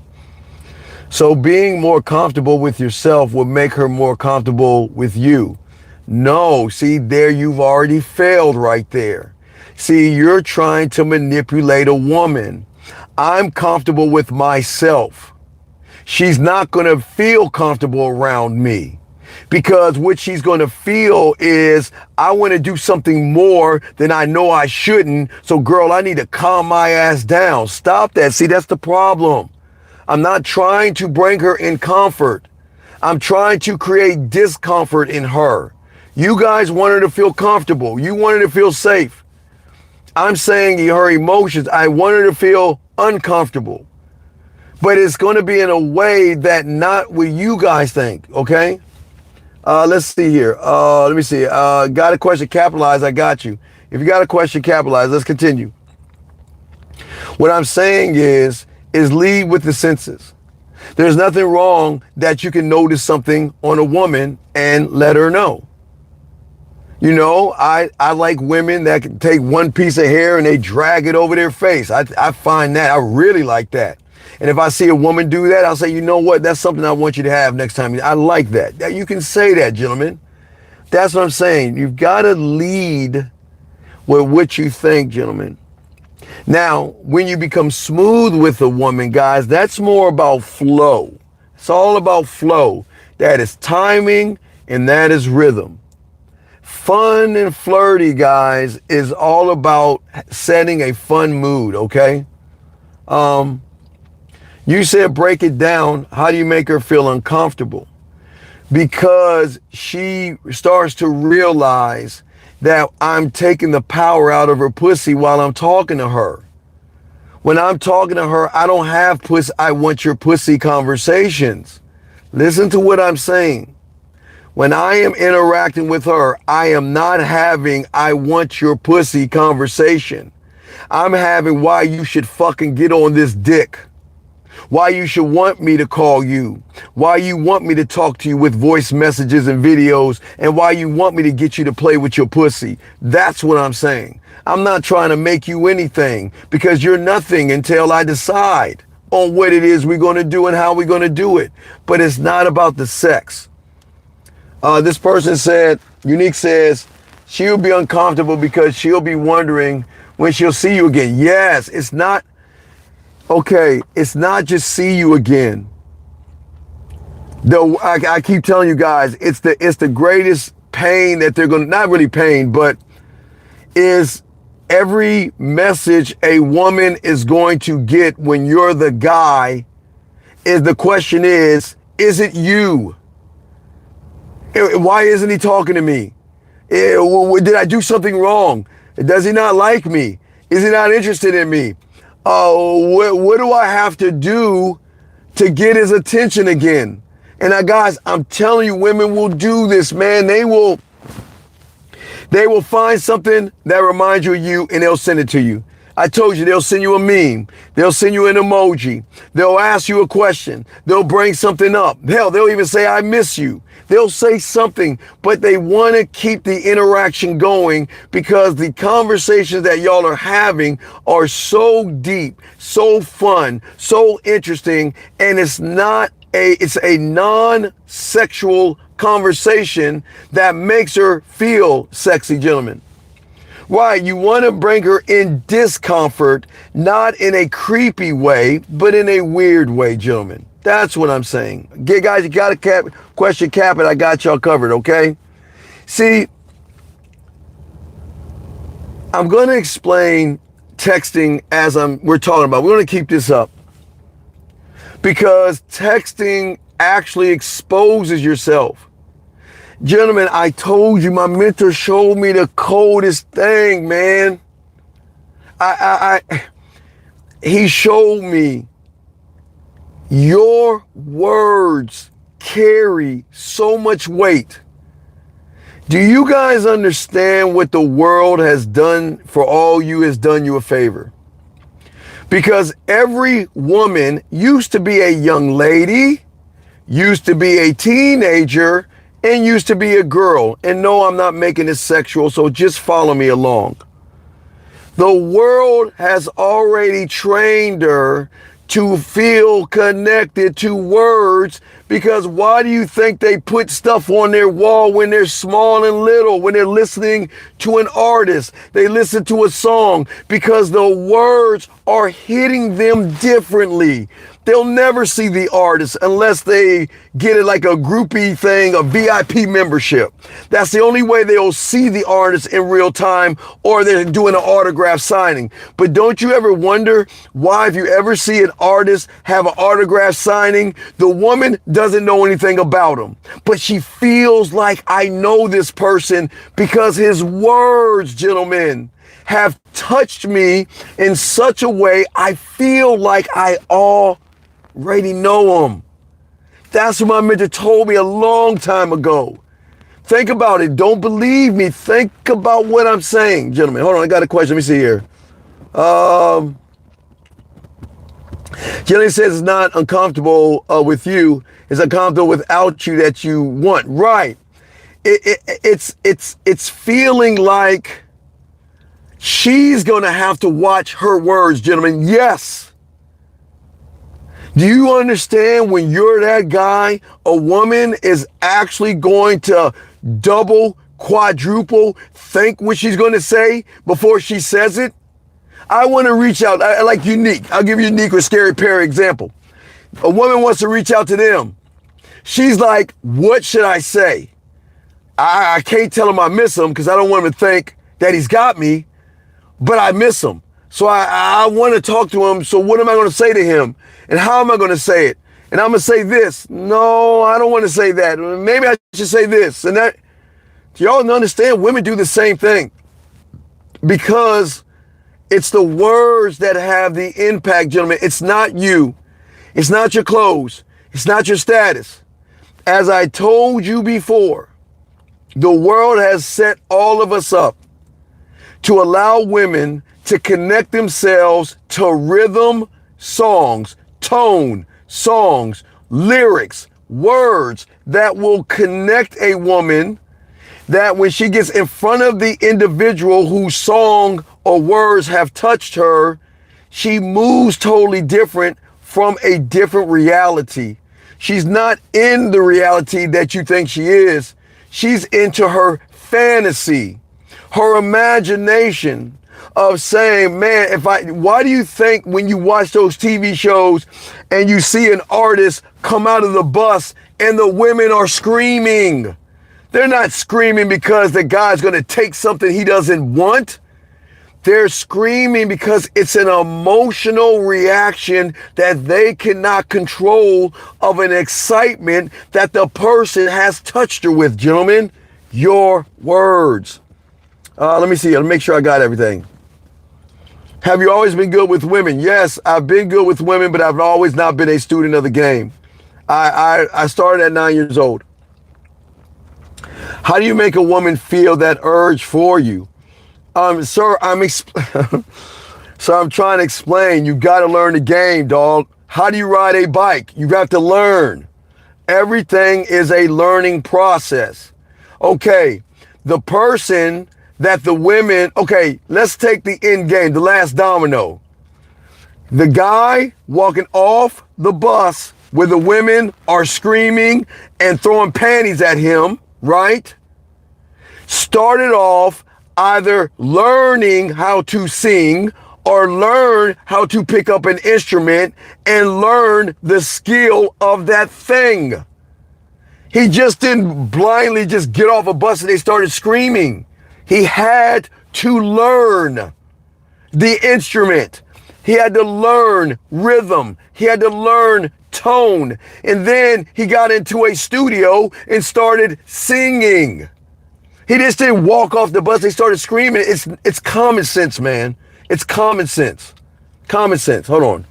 So being more comfortable with yourself will make her more comfortable with you. No, see, there you've already failed right there. See, you're trying to manipulate a woman. I'm comfortable with myself. She's not going to feel comfortable around me because what she's going to feel is I want to do something more than I know I shouldn't. So girl, I need to calm my ass down. Stop that. See, that's the problem. I'm not trying to bring her in comfort. I'm trying to create discomfort in her. You guys want her to feel comfortable. You want her to feel safe. I'm saying her emotions, I want her to feel uncomfortable. But it's going to be in a way that not what you guys think, okay? Let's see here. Let me see. Got a question, capitalize, I got you. If you got a question, capitalize. Let's continue. What I'm saying is lead with the senses. There's nothing wrong that you can notice something on a woman and let her know. You know, I like women that can take one piece of hair and they drag it over their face. I find that, I really like that. And if I see a woman do that, I'll say, you know what, that's something I want you to have next time. I like that. You can say that, gentlemen. That's what I'm saying. You've got to lead with what you think, gentlemen. Now, when you become smooth with a woman, guys, that's more about flow. It's all about flow. That is timing and that is rhythm. Fun and flirty, guys, is all about setting a fun mood, okay? You said break it down. How do you make her feel uncomfortable? Because she starts to realize that I'm taking the power out of her pussy while I'm talking to her. When I'm talking to her, I don't have pussy, I want your pussy conversations. Listen to what I'm saying. When I am interacting with her, I am not having I want your pussy conversation. I'm having why you should fucking get on this dick. Why you should want me to call you. Why you want me to talk to you with voice messages and videos. And why you want me to get you to play with your pussy. That's what I'm saying. I'm not trying to make you anything because you're nothing until I decide on what it is we're going to do and how we're going to do it. But it's not about the sex. This person said, Unique says, she'll be uncomfortable because she'll be wondering when she'll see you again. Yes, it's not, okay, it's not just see you again. Though I keep telling you guys, it's the greatest pain that they're going to, not really pain, but is every message a woman is going to get when you're the guy, is the question is it you? Why isn't he talking to me? Did I do something wrong? Does he not like me? Is he not interested in me? What do I have to do to get his attention again? And guys, I'm telling you, women will do this, man. They will find something that reminds you of you and they'll send it to you. I told you, they'll send you a meme. They'll send you an emoji. They'll ask you a question. They'll bring something up. Hell, they'll even say, I miss you. They'll say something, but they want to keep the interaction going because the conversations that y'all are having are so deep, so fun, so interesting, and it's a non-sexual conversation that makes her feel sexy, gentlemen. Why? You want to bring her in discomfort, not in a creepy way, but in a weird way, gentlemen. That's what I'm saying. Okay, guys, you got a cap it. I got y'all covered, okay? See, I'm going to explain texting as we're talking about. We're going to keep this up because texting actually exposes yourself. Gentlemen, I told you, my mentor showed me the coldest thing, man. He showed me your words carry so much weight. Do you guys understand what the world has done for all you has done you a favor? Because every woman used to be a young lady, used to be a teenager, and used to be a girl. And no, I'm not making this sexual, so just follow me along. The world has already trained her to feel connected to words, because why do you think they put stuff on their wall when they're small and little, when they're listening to an artist, they listen to a song, because the words are hitting them differently. They'll never see the artist unless they get it like a groupie thing, a VIP membership. That's the only way they'll see the artist in real time, or they're doing an autograph signing. But don't you ever wonder why, if you ever see an artist have an autograph signing, the woman doesn't know anything about him, but she feels like, I know this person because his words, gentlemen, have touched me in such a way I feel like I already know him. That's what my mentor told me a long time ago. Think about it. Don't believe me. Think about what I'm saying, gentlemen. Hold on, I got a question. Let me see here. Jillian says it's not uncomfortable with you. It's uncomfortable without you that you want. Right. It's feeling like she's going to have to watch her words, gentlemen. Yes. Do you understand when you're that guy, a woman is actually going to double, quadruple think what she's going to say before she says it? I want to reach out. I like Unique. I'll give you Unique or Scary Perry example. A woman wants to reach out to them. She's like, what should I say? I can't tell him I miss him because I don't want him to think that he's got me, but I miss him. So I want to talk to him. So what am I going to say to him? And how am I going to say it? And I'm going to say this. No, I don't want to say that. Maybe I should say this and that. Do y'all understand? Women do the same thing because it's the words that have the impact, gentlemen. It's not you. It's not your clothes. It's not your status. As I told you before, the world has set all of us up to allow women to connect themselves to rhythm songs, tone songs, lyrics, words that will connect a woman, that when she gets in front of the individual whose song or words have touched her, she moves totally different from a different reality. She's not in the reality that you think she is. She's into her fantasy, her imagination of saying, man, why do you think when you watch those TV shows and you see an artist come out of the bus and the women are screaming? They're not screaming because the guy's going to take something he doesn't want. They're screaming because it's an emotional reaction that they cannot control of an excitement that the person has touched her with, gentlemen. Your words. Let me see. Let me make sure I got everything. Have you always been good with women? Yes, I've been good with women, but I've always not been a student of the game. I started at 9 years old. How do you make a woman feel that urge for you? Sir, so I'm trying to explain. You got to learn the game, dog. How do you ride a bike? You have to learn. Everything is a learning process. Okay, the person that the women, okay, let's take the end game, the last domino. The guy walking off the bus where the women are screaming and throwing panties at him, right? Started off either learning how to sing or learn how to pick up an instrument and learn the skill of that thing. He just didn't blindly just get off a bus and they started screaming. He had to learn the instrument. He had to learn rhythm. He had to learn tone. And then he got into a studio and started singing. He just didn't walk off the bus. They started screaming. It's common sense, man. It's common sense. Common sense. Hold on.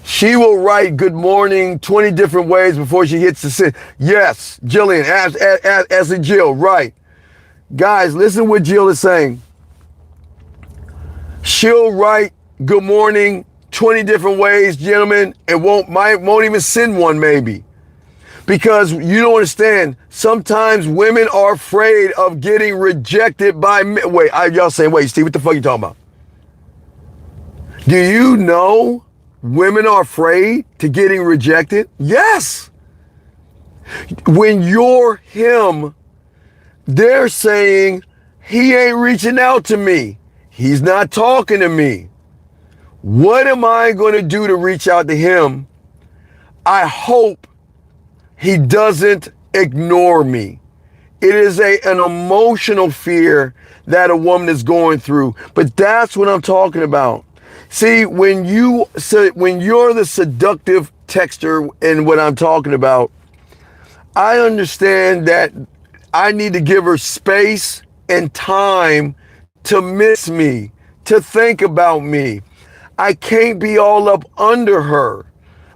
She will write good morning 20 different ways before she hits the send. Yes, Jillian, as in Jill, right. Guys, listen what Jill is saying. She'll write good morning 20 different ways, gentlemen, and won't even send one maybe. Because you don't understand, sometimes women are afraid of getting rejected by men. Wait, y'all saying, wait, Steve, what the fuck are you talking about? Do you know women are afraid to getting rejected? Yes. When you're him, they're saying, he ain't reaching out to me. He's not talking to me. What am I going to do to reach out to him? I hope he doesn't ignore me. It is an emotional fear that a woman is going through. But that's what I'm talking about. See, when you're the seductive texter and what I'm talking about, I understand that I need to give her space and time to miss me, to think about me. I can't be all up under her.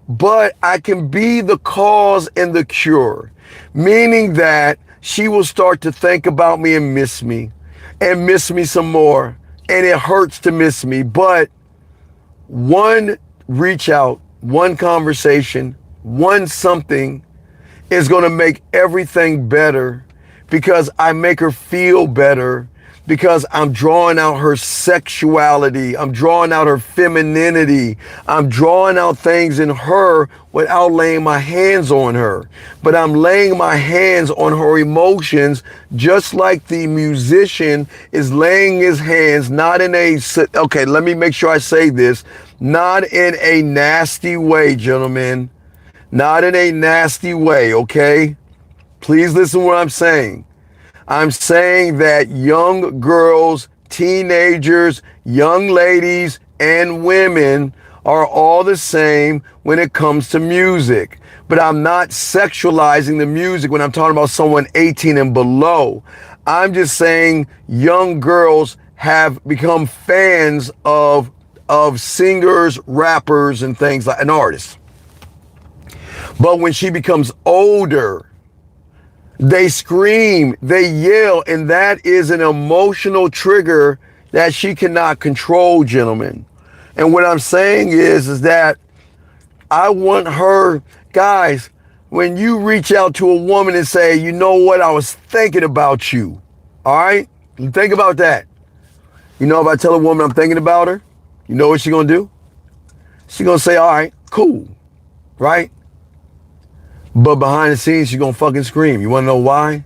But I can be the cause and the cure, meaning that she will start to think about me and miss me some more. And it hurts to miss me. But one reach out, one conversation, one something is going to make everything better because I make her feel better, because I'm drawing out her sexuality, I'm drawing out her femininity, I'm drawing out things in her without laying my hands on her. But I'm laying my hands on her emotions, just like the musician is laying his hands, not in a, okay, let me make sure I say this, not in a nasty way, gentlemen. Not in a nasty way, okay? Please listen to what I'm saying. I'm saying that young girls, teenagers, young ladies, and women are all the same when it comes to music. But I'm not sexualizing the music when I'm talking about someone 18 and below. I'm just saying young girls have become fans of singers, rappers, and things like, and artists. But when she becomes older, they scream, they yell, and that is an emotional trigger that she cannot control, gentlemen. And what I'm saying is that I want her, guys, when you reach out to a woman and say, you know what, I was thinking about you, all right? Think about that. You know, if I tell a woman I'm thinking about her, you know what she's gonna do? She's gonna say, all right, cool, right? But behind the scenes, she's gonna fucking scream. You wanna know why?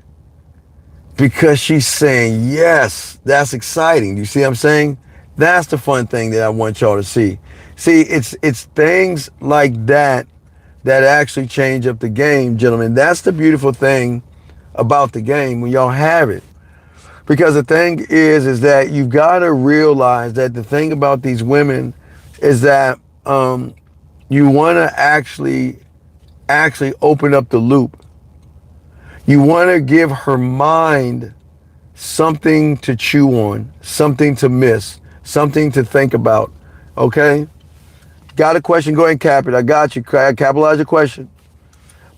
Because she's saying, yes, that's exciting. You see what I'm saying? That's the fun thing that I want y'all to see. See, it's things like that that actually change up the game, gentlemen. That's the beautiful thing about the game when y'all have it. Because the thing is that you've got to realize that the thing about these women is that you want to actually open up the loop. You want to give her mind something to chew on, something to miss, something to think about. Okay? Got a question? Go ahead and cap it. I got you. Capitalize your question.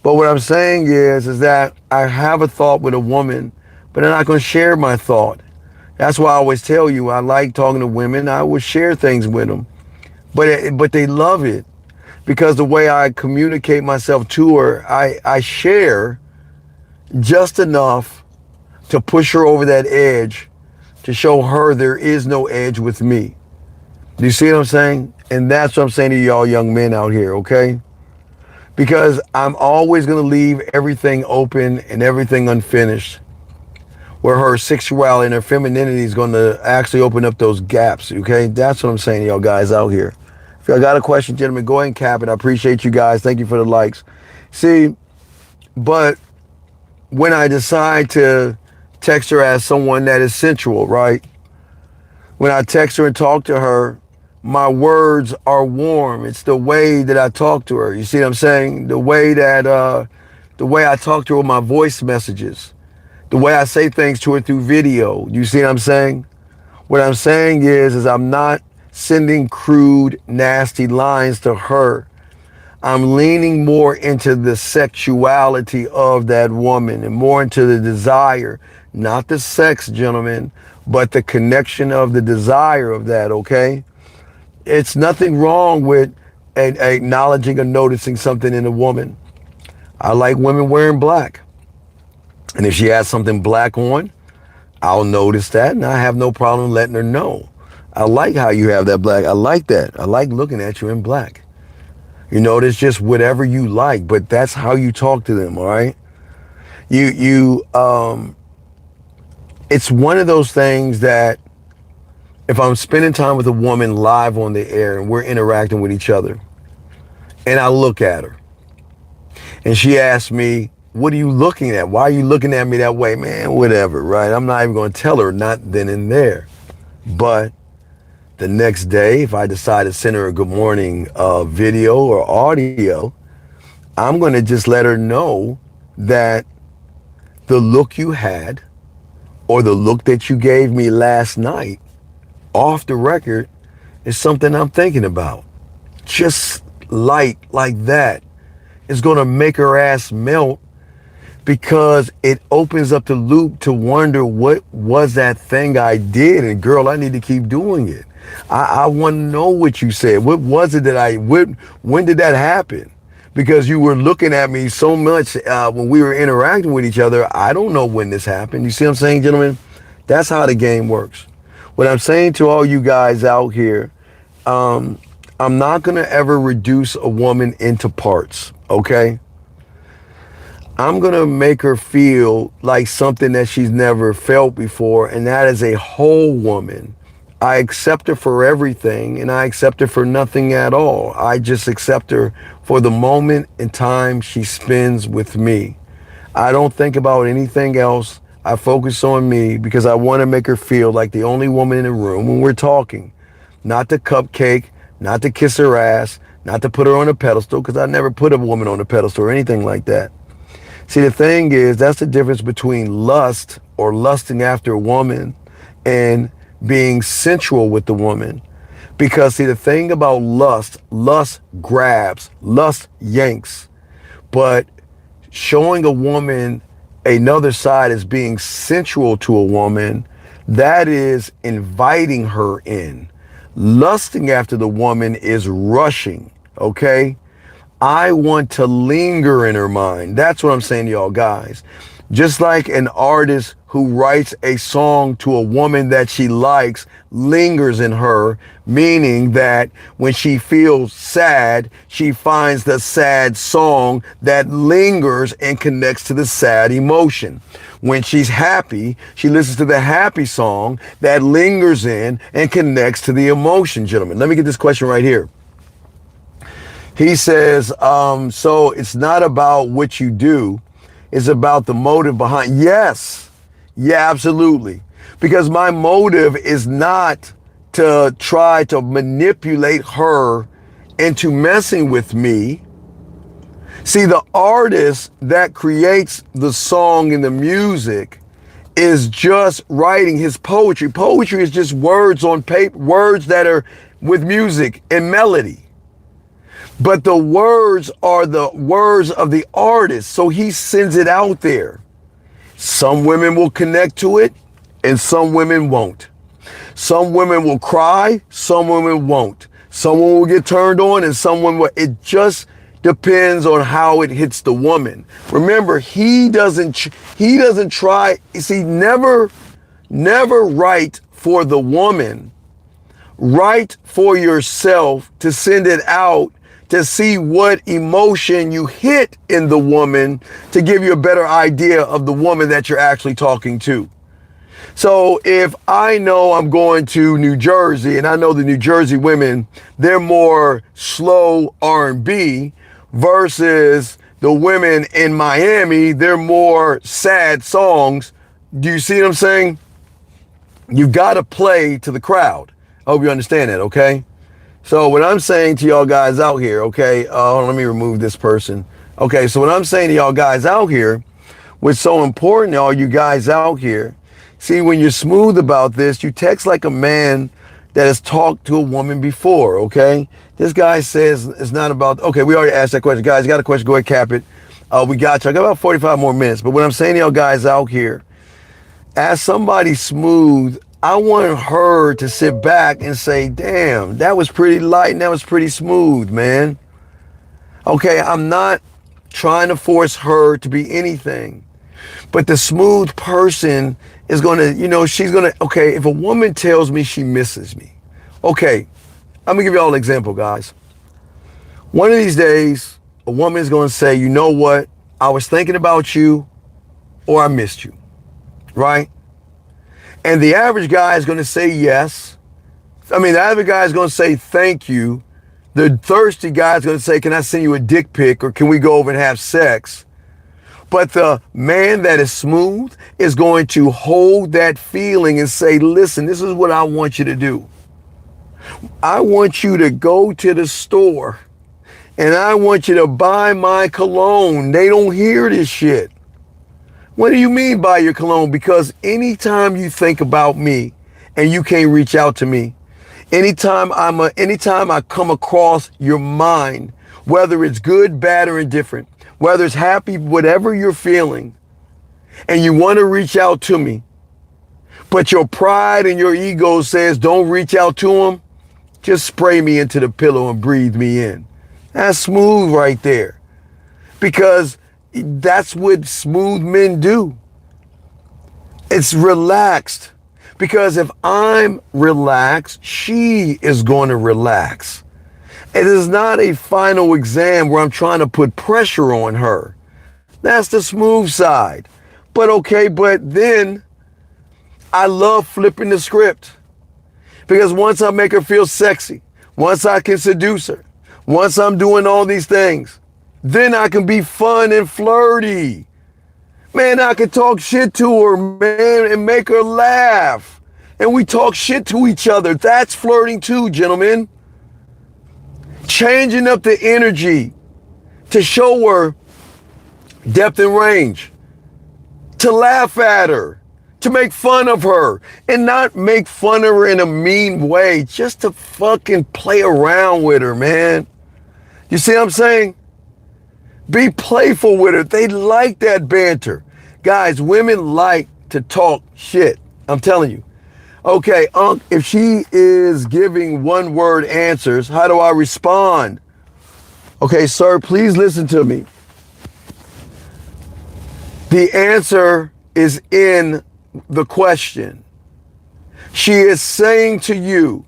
But what I'm saying is that I have a thought with a woman, but I'm not going to share my thought. That's why I always tell you I like talking to women. I will share things with them, but they love it. Because the way I communicate myself to her, I share just enough to push her over that edge, to show her there is no edge with me. Do you see what I'm saying? And that's what I'm saying to y'all young men out here, okay? Because I'm always going to leave everything open and everything unfinished, where her sexuality and her femininity is going to actually open up those gaps, okay? That's what I'm saying to y'all guys out here. If y'all got a question, gentlemen, go ahead and cap it. I appreciate you guys. Thank you for the likes. See, but when I decide to text her as someone that is sensual, right? When I text her and talk to her, my words are warm. It's the way that I talk to her. You see what I'm saying? The way I talk to her with my voice messages, the way I say things to her through video. You see what I'm saying? What I'm saying is I'm not sending crude, nasty lines to her. I'm leaning more into the sexuality of that woman and more into the desire, not the sex, gentlemen, but the connection of the desire of that, okay? It's nothing wrong with acknowledging or noticing something in a woman. I like women wearing black. And if she has something black on, I'll notice that, and I have no problem letting her know. I like how you have that black. I like that. I like looking at you in black. You know, it's just whatever you like, but that's how you talk to them, all right? It's one of those things that if I'm spending time with a woman live on the air and we're interacting with each other, and I look at her, and she asks me, what are you looking at? Why are you looking at me that way? Man, whatever, right? I'm not even going to tell her, not then and there. But the next day, if I decide to send her a good morning video or audio, I'm going to just let her know that the look you had or the look that you gave me last night off the record is something I'm thinking about. Just light like that is going to make her ass melt, because it opens up the loop to wonder, what was that thing I did? And girl, I need to keep doing it. I want to know what you said. What was it that when did that happen? Because you were looking at me so much when we were interacting with each other. I don't know when this happened. You see what I'm saying, gentlemen? That's how the game works. What I'm saying to all you guys out here, um, I'm not going to ever reduce a woman into parts, okay? I'm going to make her feel like something that she's never felt before, and that is a whole woman. I accept her for everything, and I accept her for nothing at all. I just accept her for the moment in time she spends with me. I don't think about anything else. I focus on me because I want to make her feel like the only woman in the room when we're talking. Not to cupcake, not to kiss her ass, not to put her on a pedestal, because I never put a woman on a pedestal or anything like that. See, the thing is, that's the difference between lust or lusting after a woman and being sensual with the woman. Because see, the thing about lust grabs, lust yanks. But showing a woman another side as being sensual to a woman, that is inviting her in. Lusting after the woman is rushing, okay? I want to linger in her mind. That's what I'm saying to y'all guys. Just like an artist who writes a song to a woman that she likes lingers in her, meaning that when she feels sad, she finds the sad song that lingers and connects to the sad emotion. When she's happy, she listens to the happy song that lingers in and connects to the emotion, gentlemen. Let me get this question right here. He says, so it's not about what you do, it's about the motive behind. Yes, yeah, absolutely. Because my motive is not to try to manipulate her into messing with me. See, the artist that creates the song and the music is just writing his poetry. Poetry is just words on paper, words that are with music and melody. But the words are the words of the artist, so he sends it out there. Some women will connect to it, and some women won't. Some women will cry, some women won't. Someone will get turned on, and someone will. It just depends on how it hits the woman. Remember, he doesn't try. You see, never write for the woman. Write for yourself to send it out to see what emotion you hit in the woman to give you a better idea of the woman that you're actually talking to. So if I know I'm going to New Jersey and I know the New Jersey women, they're more slow R&B versus the women in Miami, they're more sad songs. Do you see what I'm saying? You've got to play to the crowd. I hope you understand that, okay? So what I'm saying to y'all guys out here, okay, hold on, let me remove this person. Okay, so what I'm saying to y'all guys out here, what's so important to all you guys out here, see, when you're smooth about this, you text like a man that has talked to a woman before, okay? This guy says it's not about, okay, we already asked that question. Guys, you got a question, go ahead, cap it. We got you. I got about 45 more minutes, but what I'm saying to y'all guys out here, as somebody smooth, I want her to sit back and say, damn, that was pretty light and that was pretty smooth, man. Okay, I'm not trying to force her to be anything. But the smooth person is going to, she's going to, okay, if a woman tells me she misses me, okay, I'm going to give you all an example, guys. One of these days, a woman is going to say, you know what, I was thinking about you or I missed you, right? And the average guy is going to say yes. I mean, the average guy is going to say thank you. The thirsty guy is going to say, can I send you a dick pic or can we go over and have sex? But the man that is smooth is going to hold that feeling and say, listen, this is what I want you to do. I want you to go to the store and I want you to buy my cologne. They don't hear this shit. What do you mean by your cologne? Because anytime you think about me and you can't reach out to me, anytime I come across your mind, whether it's good, bad, or indifferent, whether it's happy, whatever you're feeling, and you want to reach out to me, but your pride and your ego says don't reach out to them, just spray me into the pillow and breathe me in. That's smooth right there. Because that's what smooth men do. It's relaxed. Because if I'm relaxed, she is going to relax. It is not a final exam where I'm trying to put pressure on her. That's the smooth side. But okay, but then I love flipping the script. Because once I make her feel sexy, once I can seduce her, once I'm doing all these things, then I can be fun and flirty. Man, I can talk shit to her, man, and make her laugh. And we talk shit to each other. That's flirting too, gentlemen. Changing up the energy to show her depth and range, to laugh at her, to make fun of her, and not make fun of her in a mean way, just to fucking play around with her, man. You see what I'm saying? Be playful with her. They like that banter. Guys, women like to talk shit. I'm telling you. Okay, if she is giving one-word answers, how do I respond? Okay, sir, please listen to me. The answer is in the question. She is saying to you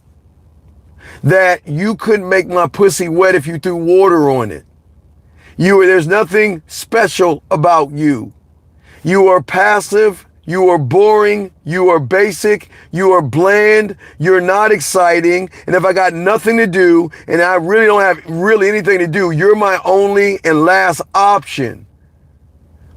that you couldn't make my pussy wet if you threw water on it. There's nothing special about you. You are passive. You are boring. You are basic. You are bland. You're not exciting. And if I got nothing to do and I really don't have really anything to do, you're my only and last option.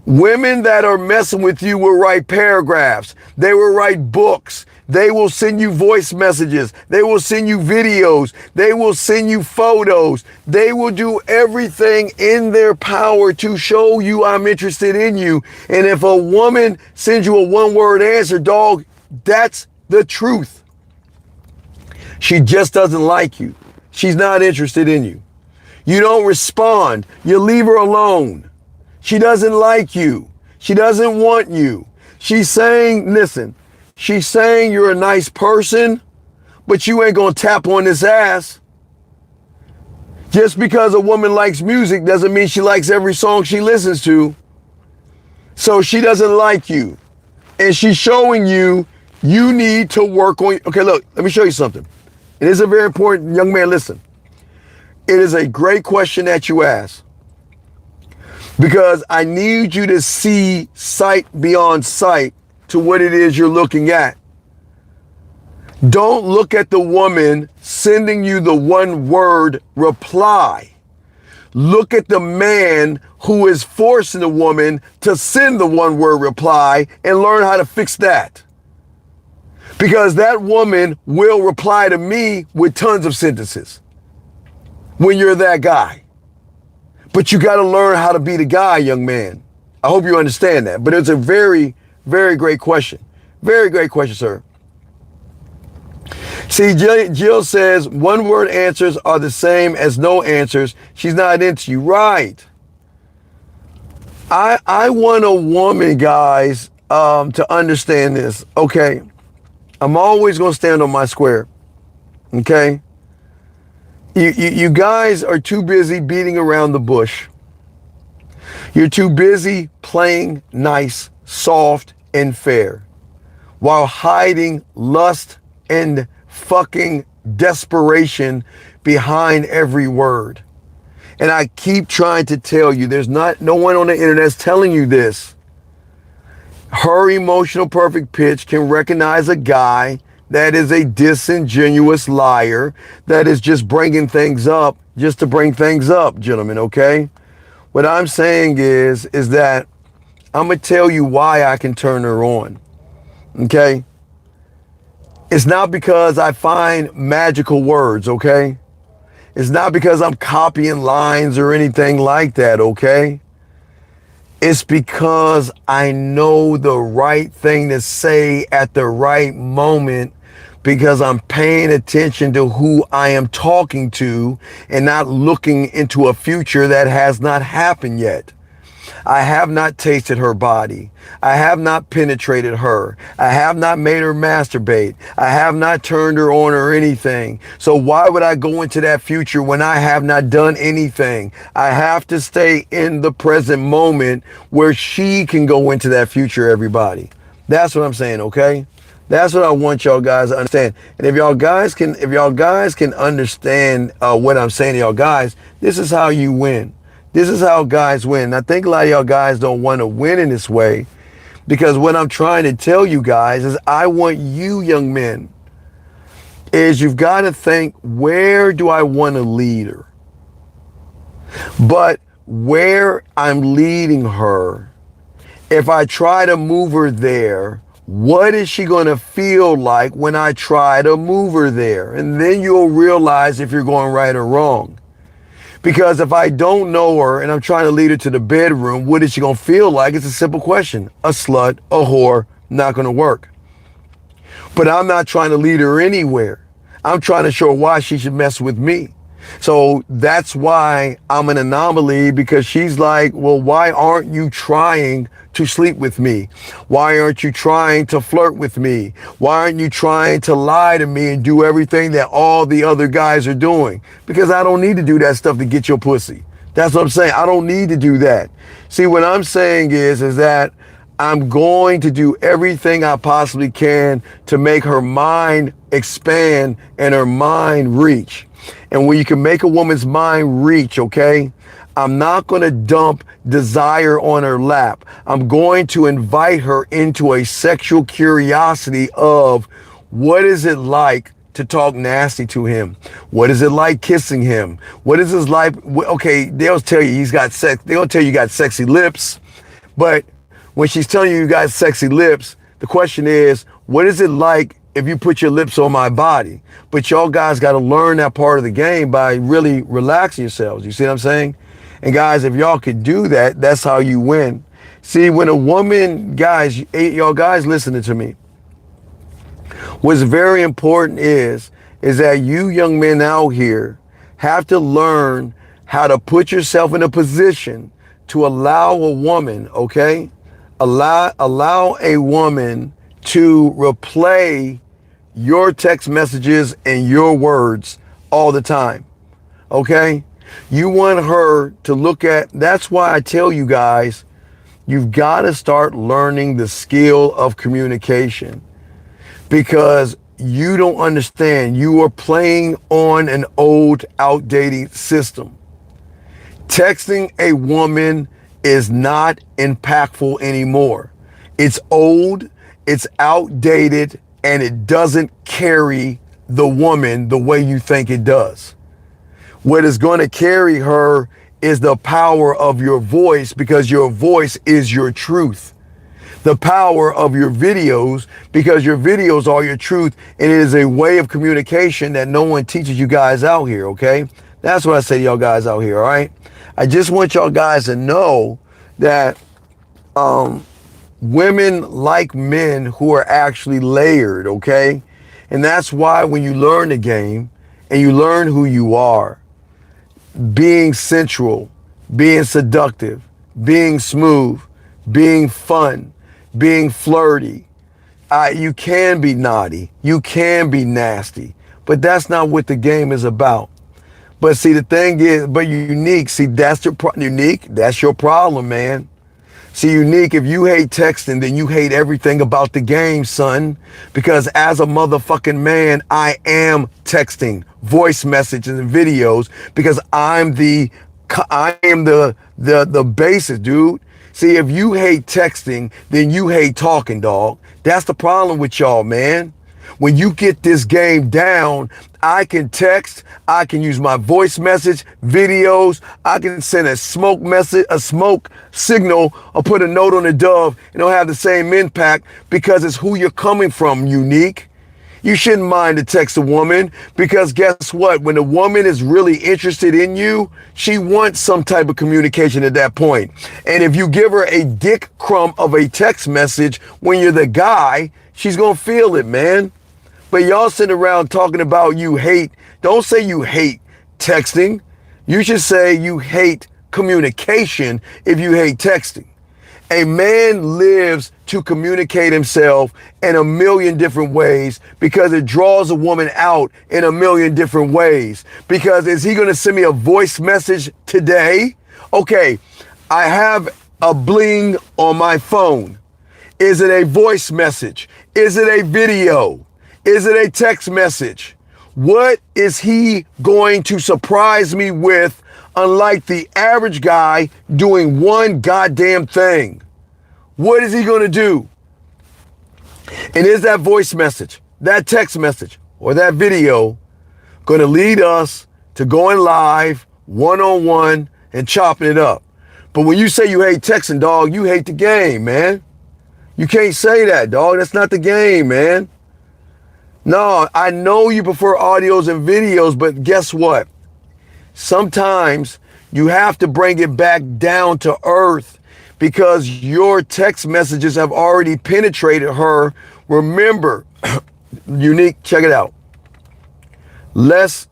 Women that are messing with you will write paragraphs. They will write books. They will send you voice messages. They will send you videos. They will send you photos. They will do everything in their power to show you I'm interested in you. And if a woman sends you a one-word answer, dog, that's the truth. She just doesn't like you. She's not interested in you. You don't respond. You leave her alone. She doesn't like you. She doesn't want you. She's saying, listen, she's saying you're a nice person, but you ain't gonna tap on this ass. Just because a woman likes music doesn't mean she likes every song she listens to. So she doesn't like you. And she's showing you, you need to work on, okay, look, let me show you something. It is a very important, young man, listen. It is a great question that you ask. Because I need you to see sight beyond sight to what it is you're looking at. Don't look at the woman sending you the one word reply. Look at the man who is forcing the woman to send the one word reply and learn how to fix that. Because that woman will reply to me with tons of sentences when you're that guy. But you got to learn how to be the guy, young man. I hope you understand that. But it's a very, very great question. Very great question, sir. See, Jill says one-word answers are the same as no answers. She's not into you. Right. I want a woman, guys, to understand this. Okay. I'm always going to stand on my square. Okay. You guys are too busy beating around the bush. You're too busy playing nice, soft, and fair while hiding lust and fucking desperation behind every word. And I keep trying to tell you, there's no one on the internet that's telling you this. Her emotional perfect pitch can recognize a guy that is a disingenuous liar that is just bringing things up just to bring things up, gentlemen, okay? What I'm saying is that I'm going to tell you why I can turn her on, okay? It's not because I find magical words, okay? It's not because I'm copying lines or anything like that, okay? It's because I know the right thing to say at the right moment because I'm paying attention to who I am talking to and not looking into a future that has not happened yet. I have not tasted her body. I have not penetrated her. I have not made her masturbate. I have not turned her on or anything. So why would I go into that future when I have not done anything? I have to stay in the present moment where she can go into that future, everybody. That's what I'm saying, okay? That's what I want y'all guys to understand. And if y'all guys can understand what I'm saying to y'all guys, this is how you win. This is how guys win. And I think a lot of y'all guys don't want to win in this way, because what I'm trying to tell you guys is I want you young men is you've got to think, where do I want to lead her? But where I'm leading her, if I try to move her there, what is she going to feel like when I try to move her there? And then you'll realize if you're going right or wrong. Because if I don't know her and I'm trying to lead her to the bedroom, what is she going to feel like? It's a simple question. A slut, a whore, not going to work. But I'm not trying to lead her anywhere. I'm trying to show her why she should mess with me. So that's why I'm an anomaly, because she's like, well, why aren't you trying to sleep with me? Why aren't you trying to flirt with me? Why aren't you trying to lie to me and do everything that all the other guys are doing? Because I don't need to do that stuff to get your pussy. That's what I'm saying. I don't need to do that. See, what I'm saying is that I'm going to do everything I possibly can to make her mind expand and her mind reach. And when you can make a woman's mind reach, okay, I'm not going to dump desire on her lap. I'm going to invite her into a sexual curiosity of, what is it like to talk nasty to him? What is it like kissing him? What is his life? Okay, they'll tell you he's got sex. They'll tell you got sexy lips. But when she's telling you got sexy lips, the question is, what is it like if you put your lips on my body? But y'all guys got to learn that part of the game by really relaxing yourselves. You see what I'm saying? And guys, if y'all could do that, that's how you win. See, when a woman, guys, y'all guys listening to me, what's very important is that you young men out here have to learn how to put yourself in a position to allow a woman, okay? Allow a woman to replay your text messages and your words all the time, okay? You want her to look at, that's why I tell you guys, you've got to start learning the skill of communication, because you don't understand. You are playing on an old, outdated system. Texting a woman is not impactful anymore. It's old, it's outdated, and it doesn't carry the woman the way you think it does. What is going to carry her is the power of your voice, because your voice is your truth. The power of your videos, because your videos are your truth, and it is a way of communication that no one teaches you guys out here, okay? That's what I say to y'all guys out here, all right? I just want y'all guys to know that women like men who are actually layered, okay? And that's why when you learn the game and you learn who you are, being sensual, being seductive, being smooth, being fun, being flirty, you can be naughty, you can be nasty, but that's not what the game is about. But see, the thing is, but unique, see, that's your unique, that's your problem, man. See, unique, if you hate texting, then you hate everything about the game, son. Because as a motherfucking man, I am texting voice messages and videos, because I am the basis, dude. See, if you hate texting, then you hate talking, dog. That's the problem with y'all, man. When you get this game down, I can text, I can use my voice message, videos, I can send a smoke message, a smoke signal, or put a note on the dove, and it'll have the same impact, because it's who you're coming from, unique. You shouldn't mind to text a woman, because guess what? When a woman is really interested in you, she wants some type of communication at that point. And if you give her a dick crumb of a text message when you're the guy, she's gonna feel it, man. But y'all sitting around talking about you hate, don't say you hate texting. You should say you hate communication if you hate texting. A man lives to communicate himself in a million different ways because it draws a woman out in a million different ways. Because is he going to send me a voice message today? Okay, I have a bling on my phone. Is it a voice message? Is it a video? Is it a text message? What is he going to surprise me with, unlike the average guy doing one goddamn thing? What is he going to do? And is that voice message, that text message, or that video going to lead us to going live, one-on-one, and chopping it up? But when you say you hate texting, dog, you hate the game, man. You can't say that, dog. That's not the game, man. No, I know you prefer audios and videos, but guess what? Sometimes you have to bring it back down to earth because your text messages have already penetrated her. Remember, Unique, check it out. Let's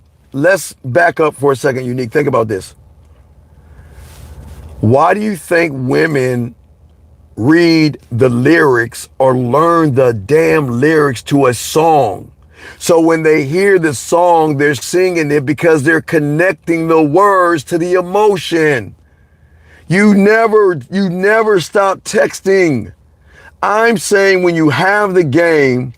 back up for a second, Unique. Think about this. Why do you think women read the lyrics or learn the damn lyrics to a song? So when they hear the song, they're singing it because they're connecting the words to the emotion. You never stop texting. I'm saying when you have the game,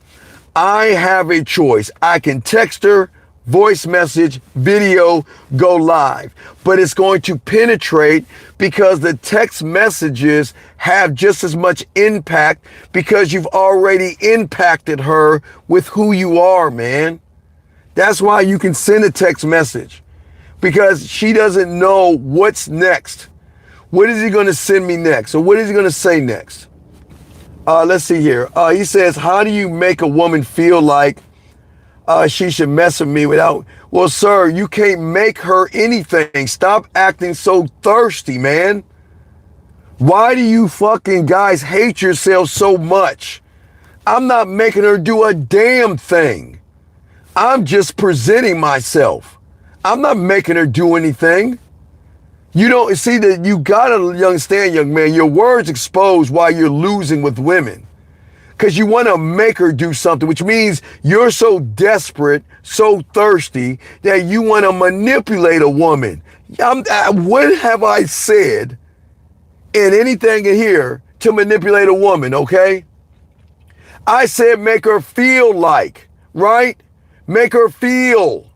I have a choice. I can text her, voice message, video, go live. But it's going to penetrate because the text messages have just as much impact because you've already impacted her with who you are, man. That's why you can send a text message because she doesn't know what's next. What is he going to send me next? Or what is he going to say next? Let's see here. He says, how do you make a woman feel like she should mess with me without... Well, sir, you can't make her anything. Stop acting so thirsty, man. Why do you fucking guys hate yourselves so much? I'm not making her do a damn thing. I'm just presenting myself. I'm not making her do anything. You don't see that you gotta understand, young man, your words expose why you're losing with women. Because you want to make her do something, which means you're so desperate, so thirsty, that you want to manipulate a woman. What have I said in anything in here to manipulate a woman, okay? I said make her feel like, right? Make her feel.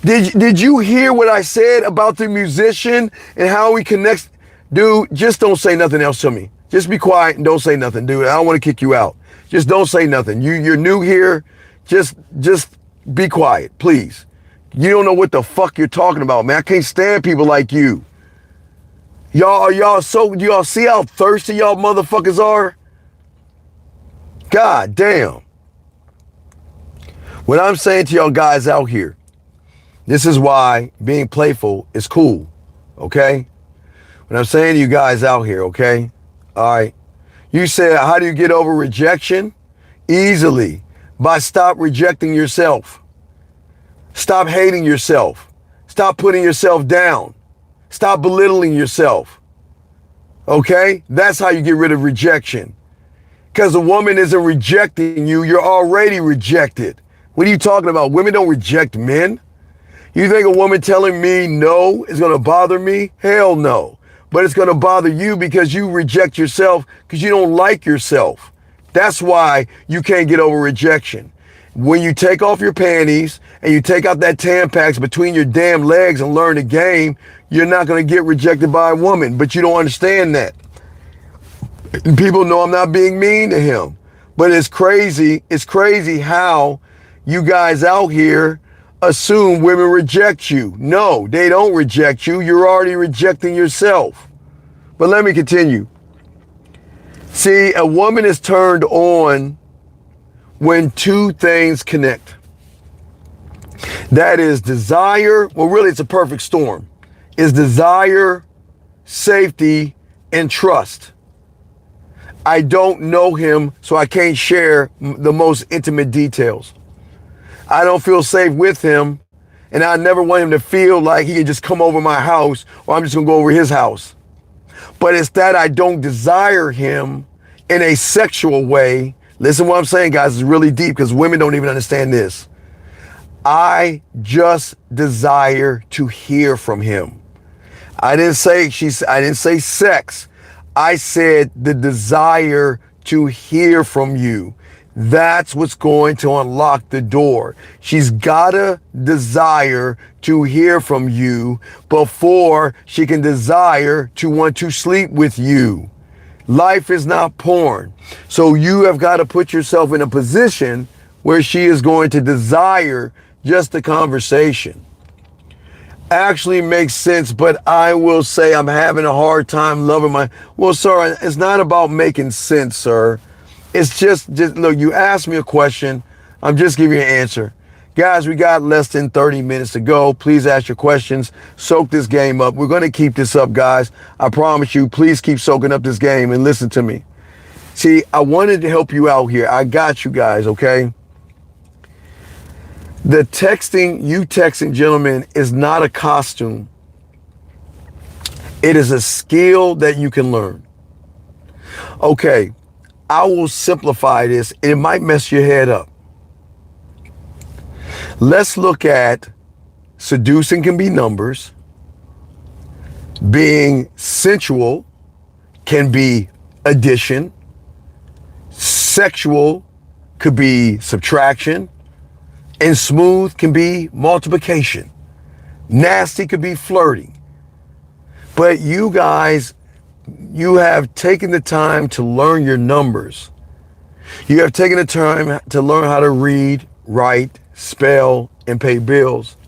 Did you hear what I said about the musician and how he connects? Dude, just don't say nothing else to me. Just be quiet and don't say nothing, dude. I don't want to kick you out. Just don't say nothing. You're new here. Just be quiet, please. You don't know what the fuck you're talking about, man. I can't stand people like you. Do y'all see how thirsty y'all motherfuckers are? God damn. What I'm saying to y'all guys out here, this is why being playful is cool, okay? What I'm saying to you guys out here, okay? All right. You said, how do you get over rejection? Easily. By stop rejecting yourself. Stop hating yourself. Stop putting yourself down. Stop belittling yourself. Okay? That's how you get rid of rejection. Because a woman isn't rejecting you, you're already rejected. What are you talking about? Women don't reject men. You think a woman telling me no is going to bother me? Hell no. But it's going to bother you because you reject yourself because you don't like yourself. That's why you can't get over rejection. When you take off your panties and you take out that Tampax between your damn legs and learn the game, you're not going to get rejected by a woman. But you don't understand that. People know I'm not being mean to him. But it's crazy. It's crazy how you guys out here assume women reject you. No, they don't reject you. You're already rejecting yourself. But let me continue. See, a woman is turned on when two things connect. That is desire. Well, really, it's a perfect storm. It's desire, safety, and trust. I don't know him, so I can't share the most intimate details. I don't feel safe with him, And I never want him to feel like he can just come over my house or I'm just gonna go over his house. But it's that I don't desire him in a sexual way. Listen to what I'm saying, guys. It's really deep because women don't even understand this. I just desire to hear from him. I didn't say sex. I said the desire to hear from you. That's what's going to unlock the door. She's gotta desire to hear from you before she can desire to want to sleep with you. Life is not porn. So you have got to put yourself in a position where she is going to desire just the conversation. Actually makes sense, but I will say I'm having a hard time loving my... Well, sir, it's not about making sense, sir. It's just look, you asked me a question. I'm just giving you an answer. Guys, we got less than 30 minutes to go. Please ask your questions. Soak this game up. We're going to keep this up, guys. I promise you, please keep soaking up this game and listen to me. See, I wanted to help you out here. I got you guys, okay? The texting, gentlemen, is not a costume. It is a skill that you can learn. Okay, I will simplify this. It might mess your head up. Let's look at seducing can be numbers. Being sensual can be addition. Sexual could be subtraction. And smooth can be multiplication. Nasty could be flirting. But you guys, you have taken the time to learn your numbers. You have taken the time to learn how to read, write, spell, and pay bills.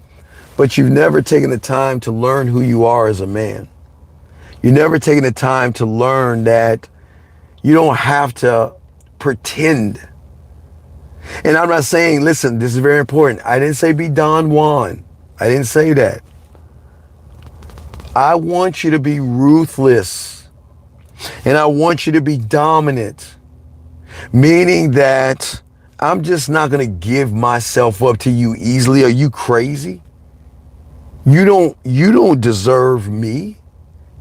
But you've never taken the time to learn who you are as a man. You've never taken the time to learn that you don't have to pretend. And I'm not saying, listen, this is very important. I didn't say be Don Juan. I didn't say that. I want you to be ruthless. And I want you to be dominant. Meaning that I'm just not going to give myself up to you easily. Are you crazy? You don't deserve me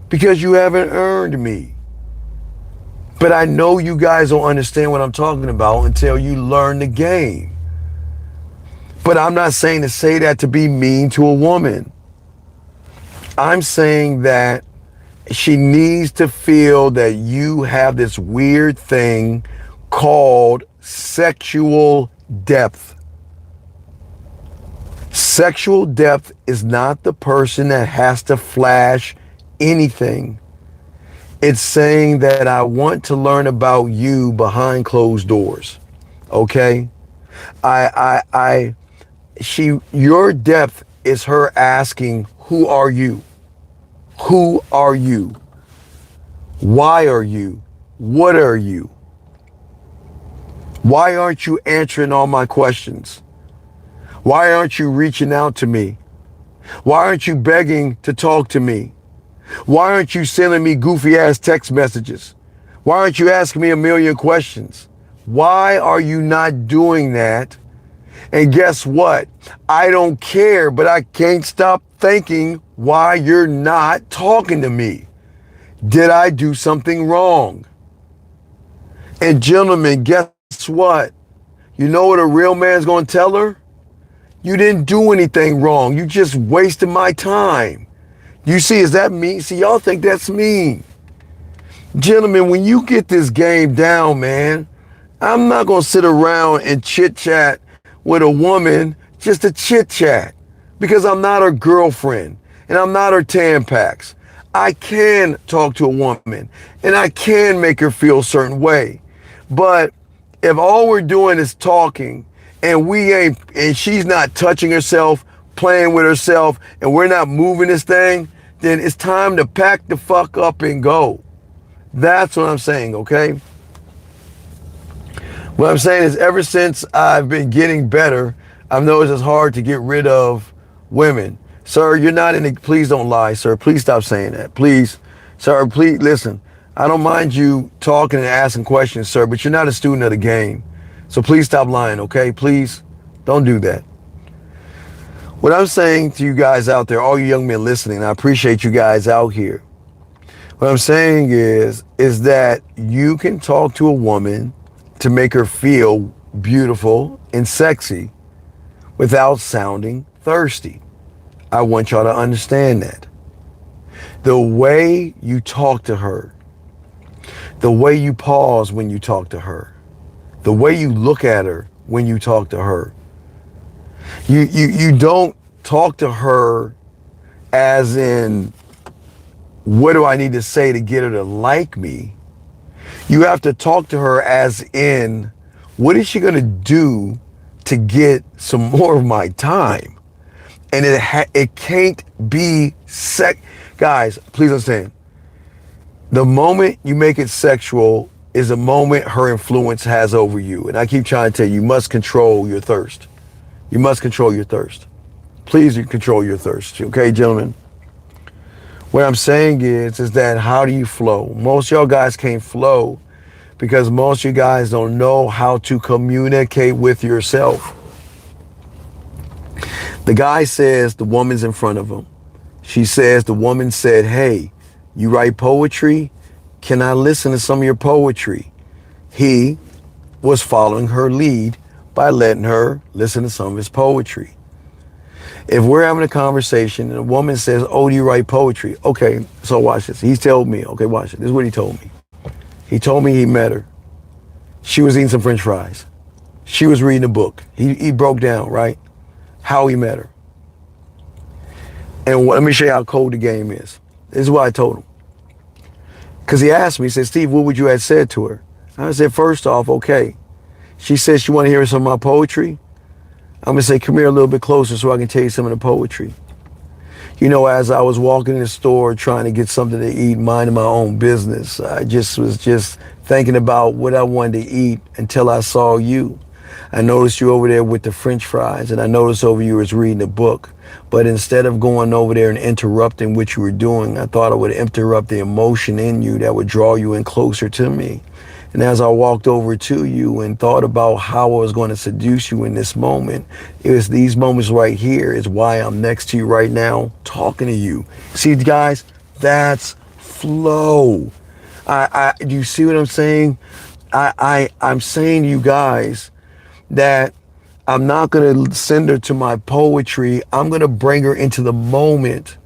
because you haven't earned me. But I know you guys don't understand what I'm talking about until you learn the game. But I'm not saying to say that to be mean to a woman. I'm saying that she needs to feel that you have this weird thing called sexual depth. Sexual depth is not the person that has to flash anything. It's saying that I want to learn about you behind closed doors. Okay? Your depth is her asking, who are you? Who are you? Why are you? What are you? Why aren't you answering all my questions? Why aren't you reaching out to me? Why aren't you begging to talk to me? Why aren't you sending me goofy ass text messages? Why aren't you asking me a million questions? Why are you not doing that? And guess what? I don't care, but I can't stop thinking why you're not talking to me. Did I do something wrong? And gentlemen, guess what? You know what a real man's going to tell her? You didn't do anything wrong. You just wasted my time. You see, is that mean? See, y'all think that's mean. Gentlemen, when you get this game down, man, I'm not going to sit around and chit chat with a woman just to chit chat because I'm not her girlfriend and I'm not her Tampax. I can talk to a woman and I can make her feel a certain way. But if all we're doing is talking and she's not touching herself, playing with herself, and we're not moving this thing, then it's time to pack the fuck up and go. That's what I'm saying, okay? What I'm saying is ever since I've been getting better, I've noticed it's hard to get rid of women. Sir, you're not in the, please don't lie, sir. Please stop saying that. Please, sir, please listen. I don't mind you talking and asking questions, sir, but you're not a student of the game. So please stop lying, okay? Please don't do that. What I'm saying to you guys out there, all you young men listening, I appreciate you guys out here. What I'm saying is that you can talk to a woman to make her feel beautiful and sexy without sounding thirsty. I want y'all to understand that. The way you talk to her, the way you pause when you talk to her, the way you look at her when you talk to her. You don't talk to her as in, what do I need to say to get her to like me? You have to talk to her as in, what is she going to do to get some more of my time? And it can't be Guys, please understand. The moment you make it sexual is the moment her influence has over you. And I keep trying to tell you, you must control your thirst. You must control your thirst. Please control your thirst. Okay, gentlemen? What I'm saying is that how do you flow? Most of y'all guys can't flow because most of you guys don't know how to communicate with yourself. The guy says the woman's in front of him. She says, the woman said, hey, you write poetry? Can I listen to some of your poetry? He was following her lead by letting her listen to some of his poetry. If we're having a conversation and a woman says, oh, do you write poetry? Okay, so watch this. He told me, okay, watch it. This is what he told me. He told me he met her. She was eating some French fries. She was reading a book. He broke down, right? How he met her. And let me show you how cold the game is. This is what I told him. Because he asked me, he said, Steve, what would you have said to her? I said, first off, okay. She said she want to hear some of my poetry. I'm going to say, come here a little bit closer so I can tell you some of the poetry. You know, as I was walking in the store trying to get something to eat, minding my own business, I was thinking about what I wanted to eat until I saw you. I noticed you over there with the French fries, and I noticed over you was reading a book. But instead of going over there and interrupting what you were doing, I thought I would interrupt the emotion in you that would draw you in closer to me. And as I walked over to you and thought about how I was going to seduce you in this moment, it was these moments right here is why I'm next to you right now talking to you. See, guys, that's flow. Do you see what I'm saying? I'm saying to you guys that I'm not going to send her to my poetry. I'm going to bring her into the moment.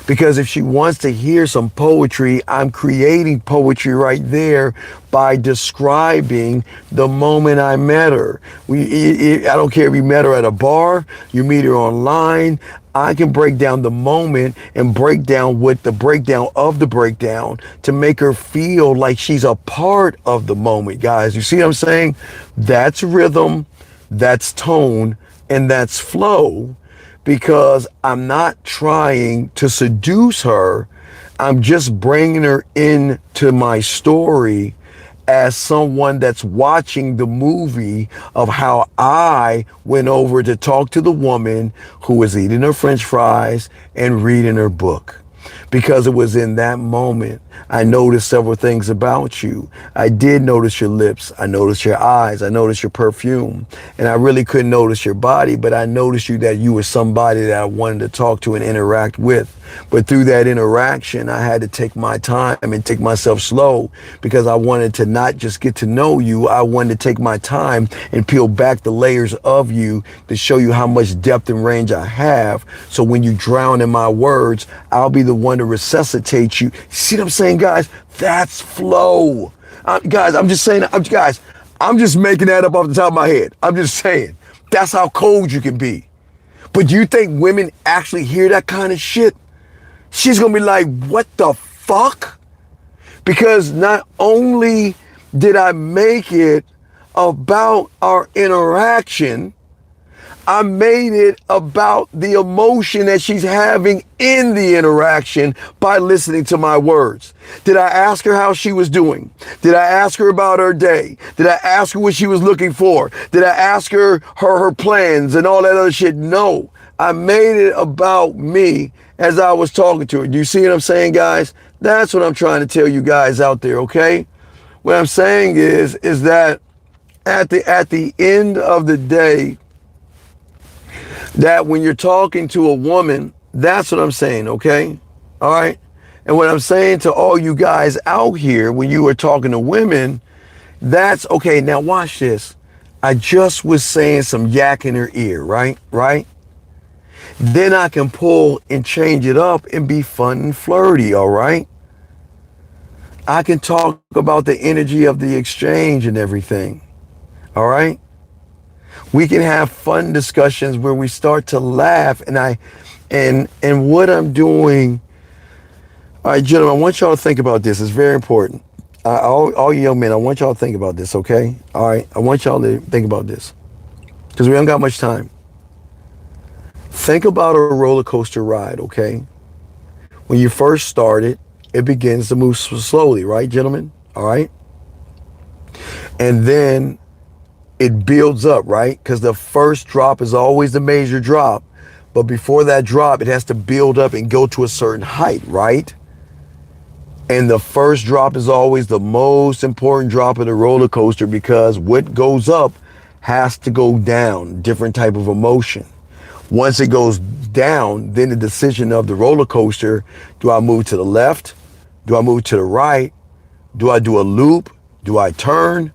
Because if she wants to hear some poetry, I'm creating poetry right there by describing the moment I met her. I don't care if you met her at a bar, you meet her online. I can break down the moment and break down what the breakdown of the breakdown to make her feel like she's a part of the moment, guys. You see what I'm saying? That's rhythm, that's tone, and that's flow. Because I'm not trying to seduce her. I'm just bringing her into my story as someone that's watching the movie of how I went over to talk to the woman who was eating her French fries and reading her book. Because it was in that moment I noticed several things about you. I did notice your lips. I noticed your eyes. I noticed your perfume. And I really couldn't notice your body, but I noticed you that you were somebody that I wanted to talk to and interact with. But through that interaction, I had to take my time and take myself slow because I wanted to not just get to know you. I wanted to take my time and peel back the layers of you to show you how much depth and range I have. So when you drown in my words, I'll be the one to resuscitate you. See what I'm saying, guys? That's flow. Guys, I'm just saying, I'm just making that up off the top of my head. I'm just saying, that's how cold you can be. But do you think women actually hear that kind of shit? She's going to be like, what the fuck? Because not only did I make it about our interaction, I made it about the emotion that she's having in the interaction by listening to my words. Did I ask her how she was doing? Did I ask her about her day? Did I ask her what she was looking for? Did I ask her her plans and all that other shit? No. I made it about me as I was talking to her. Do you see what I'm saying, guys? That's what I'm trying to tell you guys out there, okay? What I'm saying is that at the end of the day, That when you're talking to a woman, that's what I'm saying, okay? All right? And what I'm saying to all you guys out here, when you are talking to women, that's okay. Now watch this. I just was saying some yak in her ear, right? Right? Then I can pull and change it up and be fun and flirty, all right? I can talk about the energy of the exchange and everything, all right? We can have fun discussions where we start to laugh and what I'm doing. All right, gentlemen, I want y'all to think about this. It's very important. All you young men, I want y'all to think about this, okay? All right, I want y'all to think about this because we don't got much time. Think about a roller coaster ride, okay? When you first start it, it begins to move slowly, right, gentlemen? All right? And then it builds up, right? Because the first drop is always the major drop. But before that drop, it has to build up and go to a certain height, right? And the first drop is always the most important drop of the roller coaster because what goes up has to go down, different type of emotion. Once it goes down, then the decision of the roller coaster, do I move to the left? Do I move to the right? Do I do a loop? Do I turn?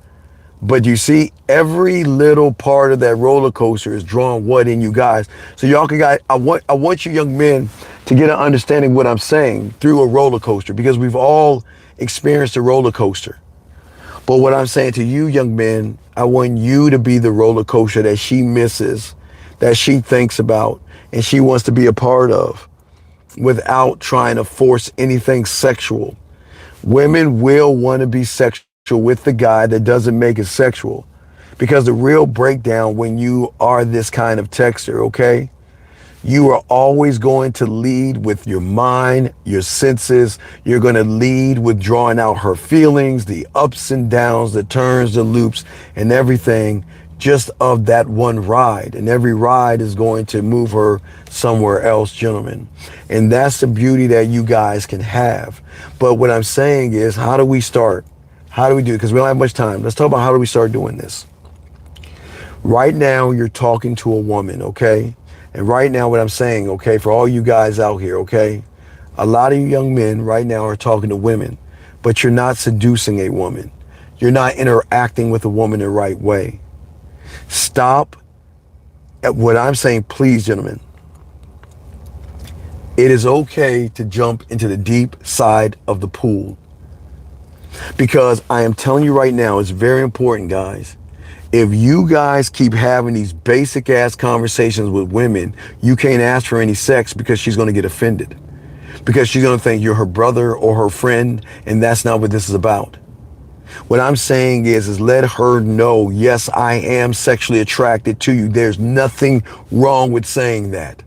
But you see, every little part of that roller coaster is drawing what in you guys. So y'all can guys, I want you young men to get an understanding of what I'm saying through a roller coaster because we've all experienced a roller coaster. But what I'm saying to you young men, I want you to be the roller coaster that she misses, that she thinks about, and she wants to be a part of without trying to force anything sexual. Women will want to be sexual with the guy that doesn't make it sexual. Because the real breakdown when you are this kind of texter, okay? You are always going to lead with your mind, your senses. You're going to lead with drawing out her feelings, the ups and downs, the turns, the loops, and everything just of that one ride. And every ride is going to move her somewhere else, gentlemen. And that's the beauty that you guys can have. But what I'm saying is, how do we start? How do we do it? Because we don't have much time. Let's talk about how do we start doing this. Right now, you're talking to a woman, okay? And right now, what I'm saying, okay, for all you guys out here, okay? A lot of you young men right now are talking to women, but you're not seducing a woman. You're not interacting with a woman the right way. Stop at what I'm saying, please, gentlemen. It is okay to jump into the deep side of the pool. Because I am telling you right now, it's very important, guys. If you guys keep having these basic ass conversations with women, you can't ask for any sex because she's going to get offended. Because she's going to think you're her brother or her friend, and that's not what this is about. What I'm saying is let her know, yes, I am sexually attracted to you. There's nothing wrong with saying that.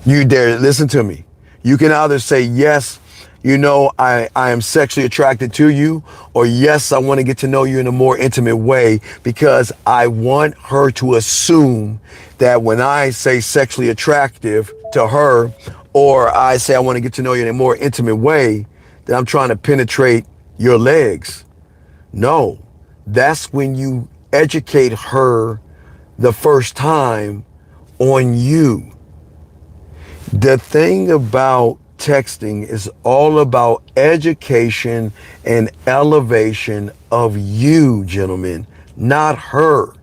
You dare listen to me. You can either say, yes, you know, I am sexually attracted to you, or yes, I want to get to know you in a more intimate way, because I want her to assume that when I say sexually attractive to her, or I say I want to get to know you in a more intimate way, that I'm trying to penetrate your legs. No, that's when you educate her the first time on you. The thing about texting is all about education and elevation of you, gentlemen, not her.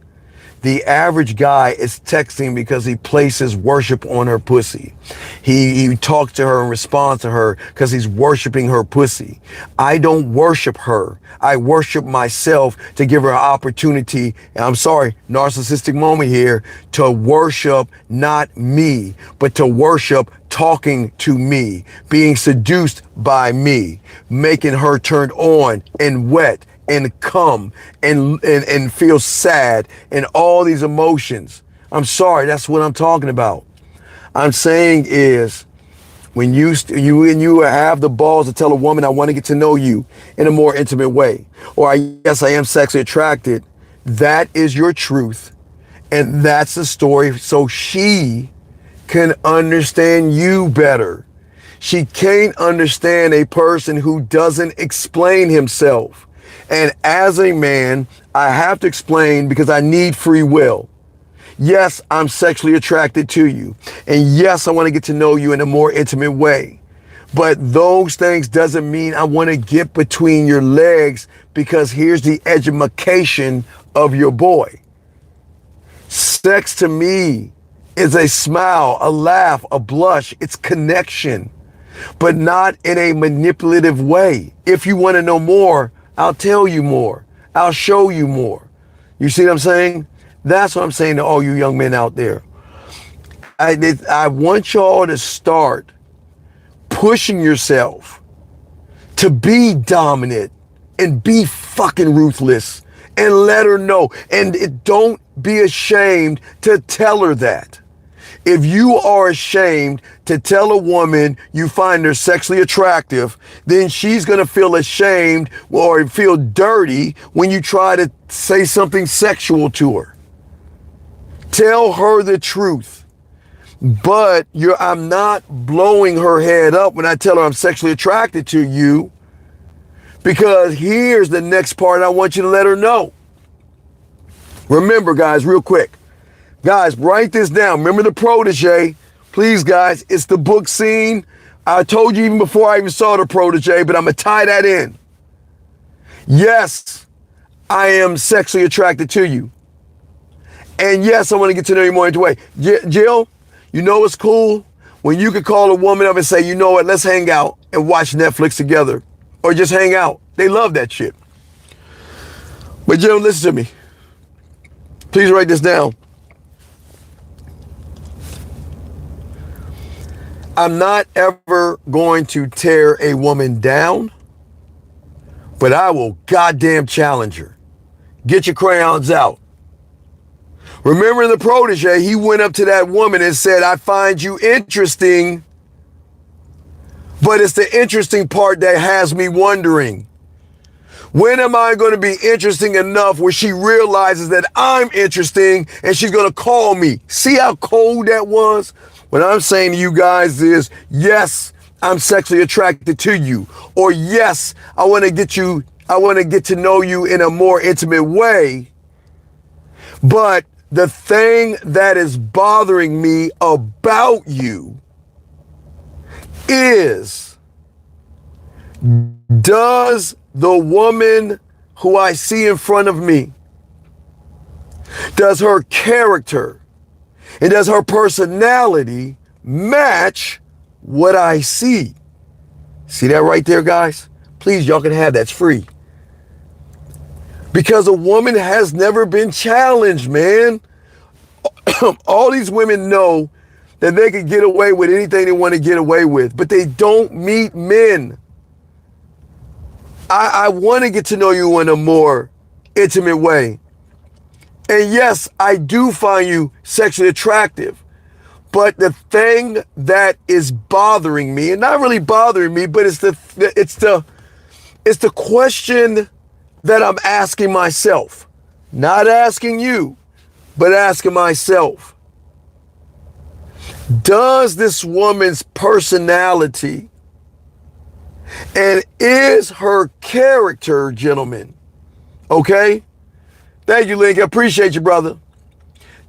The average guy is texting because he places worship on her pussy. He talks to her and responds to her because he's worshiping her pussy. I don't worship her. I worship myself to give her an opportunity, and I'm sorry, narcissistic moment here, to worship not me, but to worship talking to me, being seduced by me, making her turned on and wet and come and feel sad and all these emotions. I'm sorry, that's what I'm talking about. I'm saying is when you have the balls to tell a woman, I want to get to know you in a more intimate way, or yes, I am sexually attracted, that is your truth. And that's the story, so she can understand you better. She can't understand a person who doesn't explain himself. And as a man, I have to explain because I need free will. Yes, I'm sexually attracted to you. And yes, I want to get to know you in a more intimate way. But those things doesn't mean I want to get between your legs, because here's the education of your boy. Sex to me is a smile, a laugh, a blush. It's connection, but not in a manipulative way. If you want to know more, I'll tell you more. I'll show you more. You see what I'm saying? That's what I'm saying to all you young men out there. I want y'all to start pushing yourself to be dominant and be fucking ruthless, and let her know. And don't be ashamed to tell her that. If you are ashamed to tell a woman you find her sexually attractive, then she's going to feel ashamed or feel dirty when you try to say something sexual to her. Tell her the truth. But I'm not blowing her head up when I tell her I'm sexually attracted to you, because here's the next part I want you to let her know. Remember, guys, real quick. Guys, write this down. Remember the protege. Please, guys, it's the book scene. I told you even before I even saw the protege, but I'm going to tie that in. Yes, I am sexually attracted to you. And yes, I want to get to know you more into a way. Jill, you know what's cool? When you could call a woman up and say, you know what, let's hang out and watch Netflix together. Or just hang out. They love that shit. But Jill, listen to me. Please write this down. I'm not ever going to tear a woman down, but I will goddamn challenge her. Get your crayons out. Remember in the protege, he went up to that woman and said, I find you interesting, but it's the interesting part that has me wondering. When am I going to be interesting enough where she realizes that I'm interesting and she's going to call me? See how cold that was? What I'm saying to you guys is, yes, I'm sexually attracted to you. Or yes, I want to get to know you in a more intimate way. But the thing that is bothering me about you is, does the woman who I see in front of me, does her character and does her personality match what I see? See that right there, guys? Please, y'all can have that. It's free. Because a woman has never been challenged, man. All these women know that they can get away with anything they want to get away with, but they don't meet men. I want to get to know you in a more intimate way. And yes, I do find you sexually attractive. But the thing that is bothering me, and not really bothering me, but it's the question that I'm asking myself. Not asking you, but asking myself. Does this woman's personality and is her character, gentlemen, okay? Thank you, Link. I appreciate you, brother.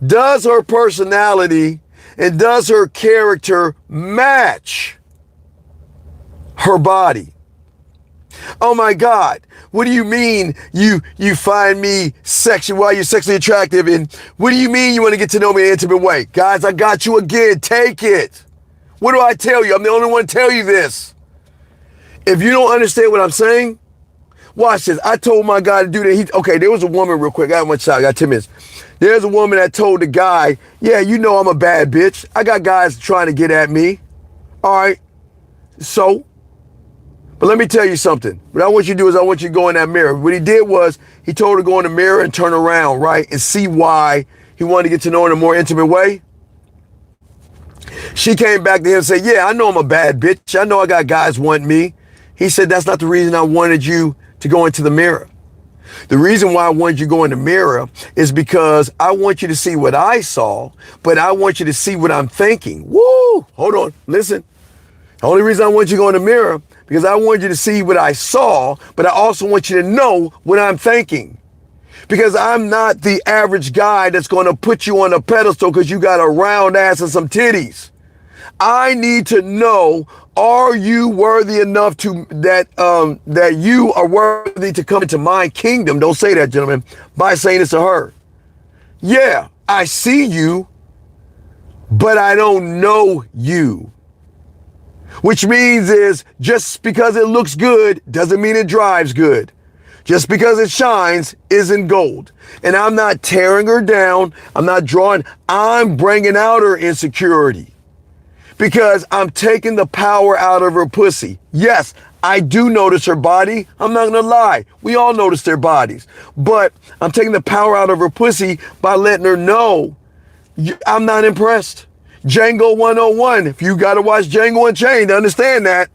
Does her personality and does her character match her body? Oh my God. What do you mean you find me sexual? Why you're sexually attractive? And what do you mean you want to get to know me in an intimate way? Guys, I got you again. Take it. What do I tell you? I'm the only one to tell you this. If you don't understand what I'm saying, watch this. I told my guy to do that. Okay, there was a woman real quick. I got one shot. I got 10 minutes. There's a woman that told the guy, yeah, you know I'm a bad bitch. I got guys trying to get at me. All right. So, but let me tell you something. What I want you to do is I want you to go in that mirror. What he did was he told her to go in the mirror and turn around, right? And see why he wanted to get to know her in a more intimate way. She came back to him and said, yeah, I know I'm a bad bitch. I know I got guys wanting me. He said, that's not the reason I wanted you to go into the mirror. The reason why I wanted you to go in the mirror is because I want you to see what I saw, but I want you to see what I'm thinking. Woo! Hold on. Listen. The only reason I want you to go in the mirror because I want you to see what I saw, but I also want you to know what I'm thinking. Because I'm not the average guy that's going to put you on a pedestal because you got a round ass and some titties. I need to know, are you worthy enough to that you are worthy to come into my kingdom? Don't say that, gentlemen, by saying this to her. Yeah, I see you, but I don't know you. Which means is just because it looks good doesn't mean it drives good. Just because it shines isn't gold. And I'm not tearing her down. I'm not drawing. I'm bringing out her insecurity because I'm taking the power out of her pussy. Yes, I do notice her body. I'm not going to lie. We all notice their bodies. But I'm taking the power out of her pussy by letting her know I'm not impressed. Django 101. If you got to watch Django Unchained to understand that.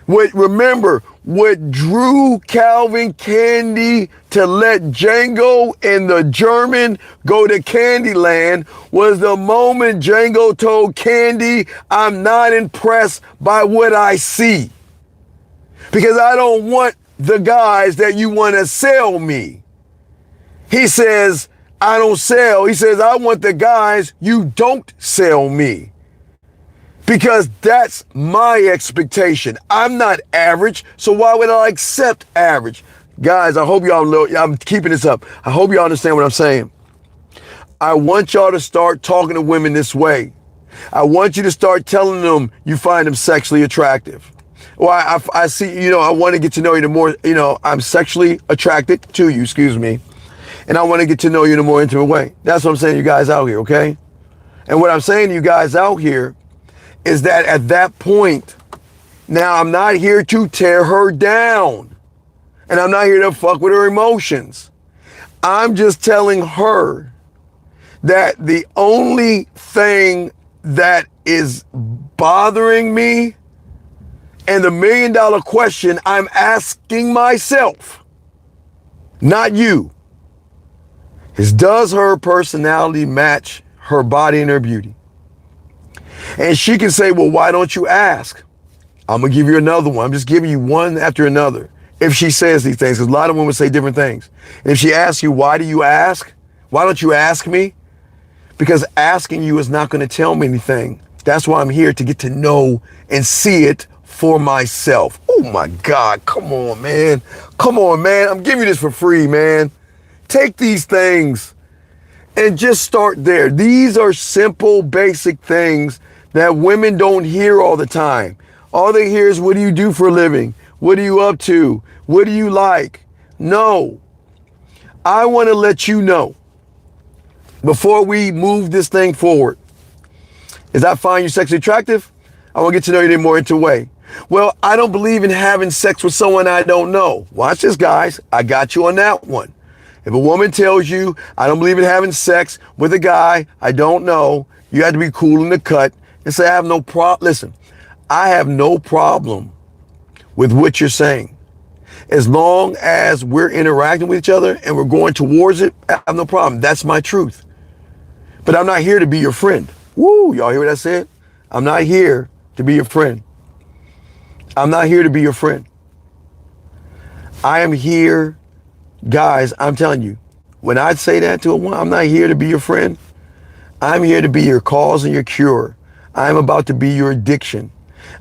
Remember, what drew Calvin Candy to let Django and the German go to Candyland was the moment Django told Candy, I'm not impressed by what I see. Because I don't want the guys that you want to sell me. He says, I don't sell. He says, I want the guys you don't sell me. Because that's my expectation. I'm not average, so why would I accept average? Guys, I hope y'all know, I'm keeping this up. I hope y'all understand what I'm saying. I want y'all to start talking to women this way. I want you to start telling them you find them sexually attractive. Well, I see, I want to get to know you the more, I'm sexually attracted to you, excuse me. And I want to get to know you in a more intimate way. That's what I'm saying to you guys out here, okay? And what I'm saying to you guys out here is that at that point, now I'm not here to tear her down. And I'm not here to fuck with her emotions. I'm just telling her that the only thing that is bothering me and the $1 million question I'm asking myself, not you, is does her personality match her body and her beauty? And she can say, well, why don't you ask? I'm going to give you another one. I'm just giving you one after another. If she says these things, because a lot of women say different things. And if she asks you, why do you ask? Why don't you ask me? Because asking you is not going to tell me anything. That's why I'm here, to get to know and see it for myself. Oh my God. Come on, man. Come on, man. I'm giving you this for free, man. Take these things and just start there. These are simple, basic things that women don't hear all the time. All they hear is, what do you do for a living? What are you up to? What do you like? No. I want to let you know, before we move this thing forward, is I find you sexually attractive? I want to get to know you in a more intimate way. Well, I don't believe in having sex with someone I don't know. Watch this, guys. I got you on that one. If a woman tells you, I don't believe in having sex with a guy I don't know, you have to be cool in the cut and say, I have no problem. Listen, I have no problem with what you're saying. As long as we're interacting with each other and we're going towards it, I have no problem. That's my truth. But I'm not here to be your friend. Woo, y'all hear what I said? I'm not here to be your friend. I'm not here to be your friend. I am here, guys, I'm telling you, when I say that to a woman, I'm not here to be your friend. I'm here to be your cause and your cure. I'm about to be your addiction.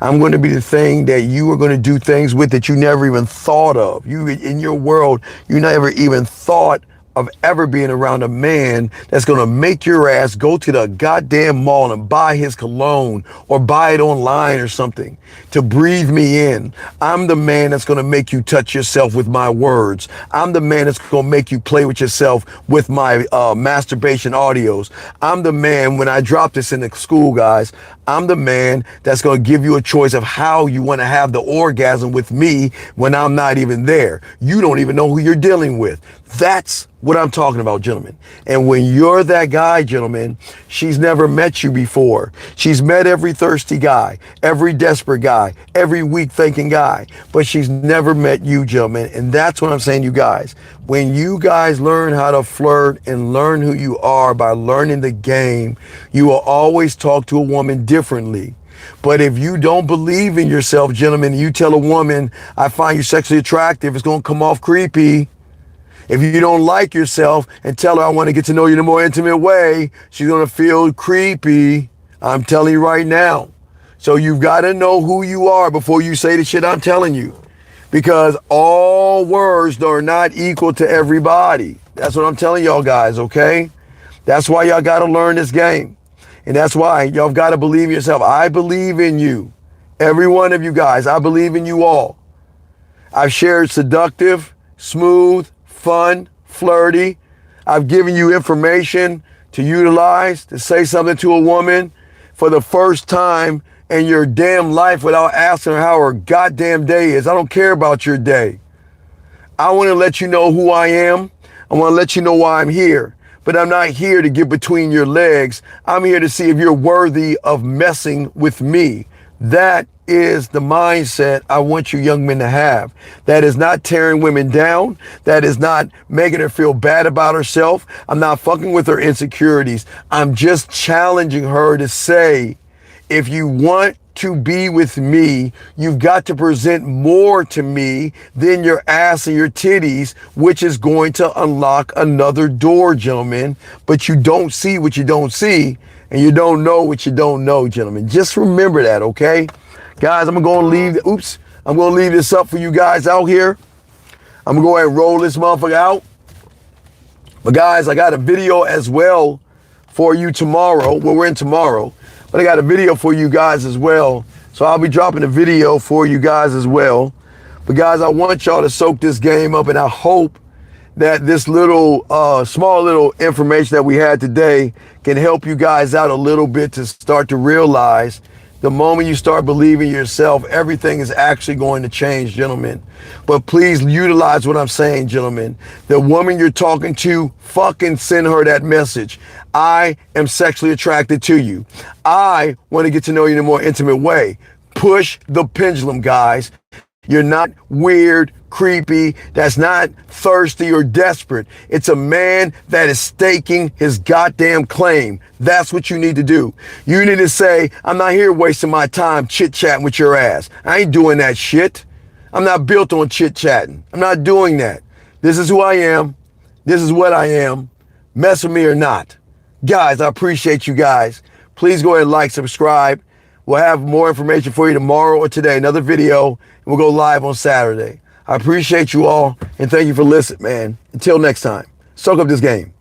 I'm going to be the thing that you are going to do things with that you never even thought of. You, in your world, you never even thought of ever being around a man that's going to make your ass go to the goddamn mall and buy his cologne or buy it online or something to breathe me in. I'm the man that's going to make you touch yourself with my words. I'm the man that's going to make you play with yourself with my masturbation audios. I'm the man, when I drop this in the school, guys, I'm the man that's going to give you a choice of how you want to have the orgasm with me when I'm not even there. You don't even know who you're dealing with. That's what I'm talking about, gentlemen. And when you're that guy, gentlemen, she's never met you before. She's met every thirsty guy, every desperate guy, every weak thinking guy, but she's never met you, gentlemen. And that's what I'm saying, you guys. When you guys learn how to flirt and learn who you are by learning the game, you will always talk to a woman differently. But if you don't believe in yourself, gentlemen, you tell a woman, I find you sexually attractive, it's going to come off creepy. If you don't like yourself and tell her, I want to get to know you in a more intimate way, she's going to feel creepy. I'm telling you right now. So you've got to know who you are before you say the shit I'm telling you. Because all words are not equal to everybody. That's what I'm telling y'all guys, okay? That's why y'all got to learn this game. And that's why y'all got to believe in yourself. I believe in you. Every one of you guys, I believe in you all. I've shared seductive, smooth, fun, flirty. I've given you information to utilize, to say something to a woman for the first time in your damn life without asking her how her goddamn day is. I don't care about your day. I want to let you know who I am. I want to let you know why I'm here. But I'm not here to get between your legs. I'm here to see if you're worthy of messing with me. That is the mindset I want you young men to have. That is not tearing women down. That is not making her feel bad about herself. I'm not fucking with her insecurities. I'm just challenging her to say, if you want to be with me, you've got to present more to me than your ass and your titties, which is going to unlock another door, gentlemen. But you don't see what you don't see, and you don't know what you don't know, gentlemen. Just remember that, okay? Guys, I'm going to leave this up for you guys out here. I'm going to go ahead and roll this motherfucker out. But guys, I got a video as well for you tomorrow. Well, we're in tomorrow. But I got a video for you guys as well. So I'll be dropping a video for you guys as well. But guys, I want y'all to soak this game up, and I hope that this little, small little information that we had today can help you guys out a little bit to start to realize the moment you start believing yourself, everything is actually going to change, gentlemen. But please utilize what I'm saying, gentlemen. The woman you're talking to, fucking send her that message. I am sexually attracted to you. I want to get to know you in a more intimate way. Push the pendulum, guys. You're not weird, creepy. That's not thirsty or desperate. It's a man that is staking his goddamn claim. That's what you need to do. You need to say, I'm not here wasting my time chit-chatting with your ass. I ain't doing that shit. I'm not built on chit-chatting. I'm not doing that. This is who I am. This is what I am. Mess with me or not. Guys, I appreciate you guys. Please go ahead and like, subscribe. We'll have more information for you tomorrow or today, another video, and we'll go live on Saturday. I appreciate you all, and thank you for listening, man. Until next time, soak up this game.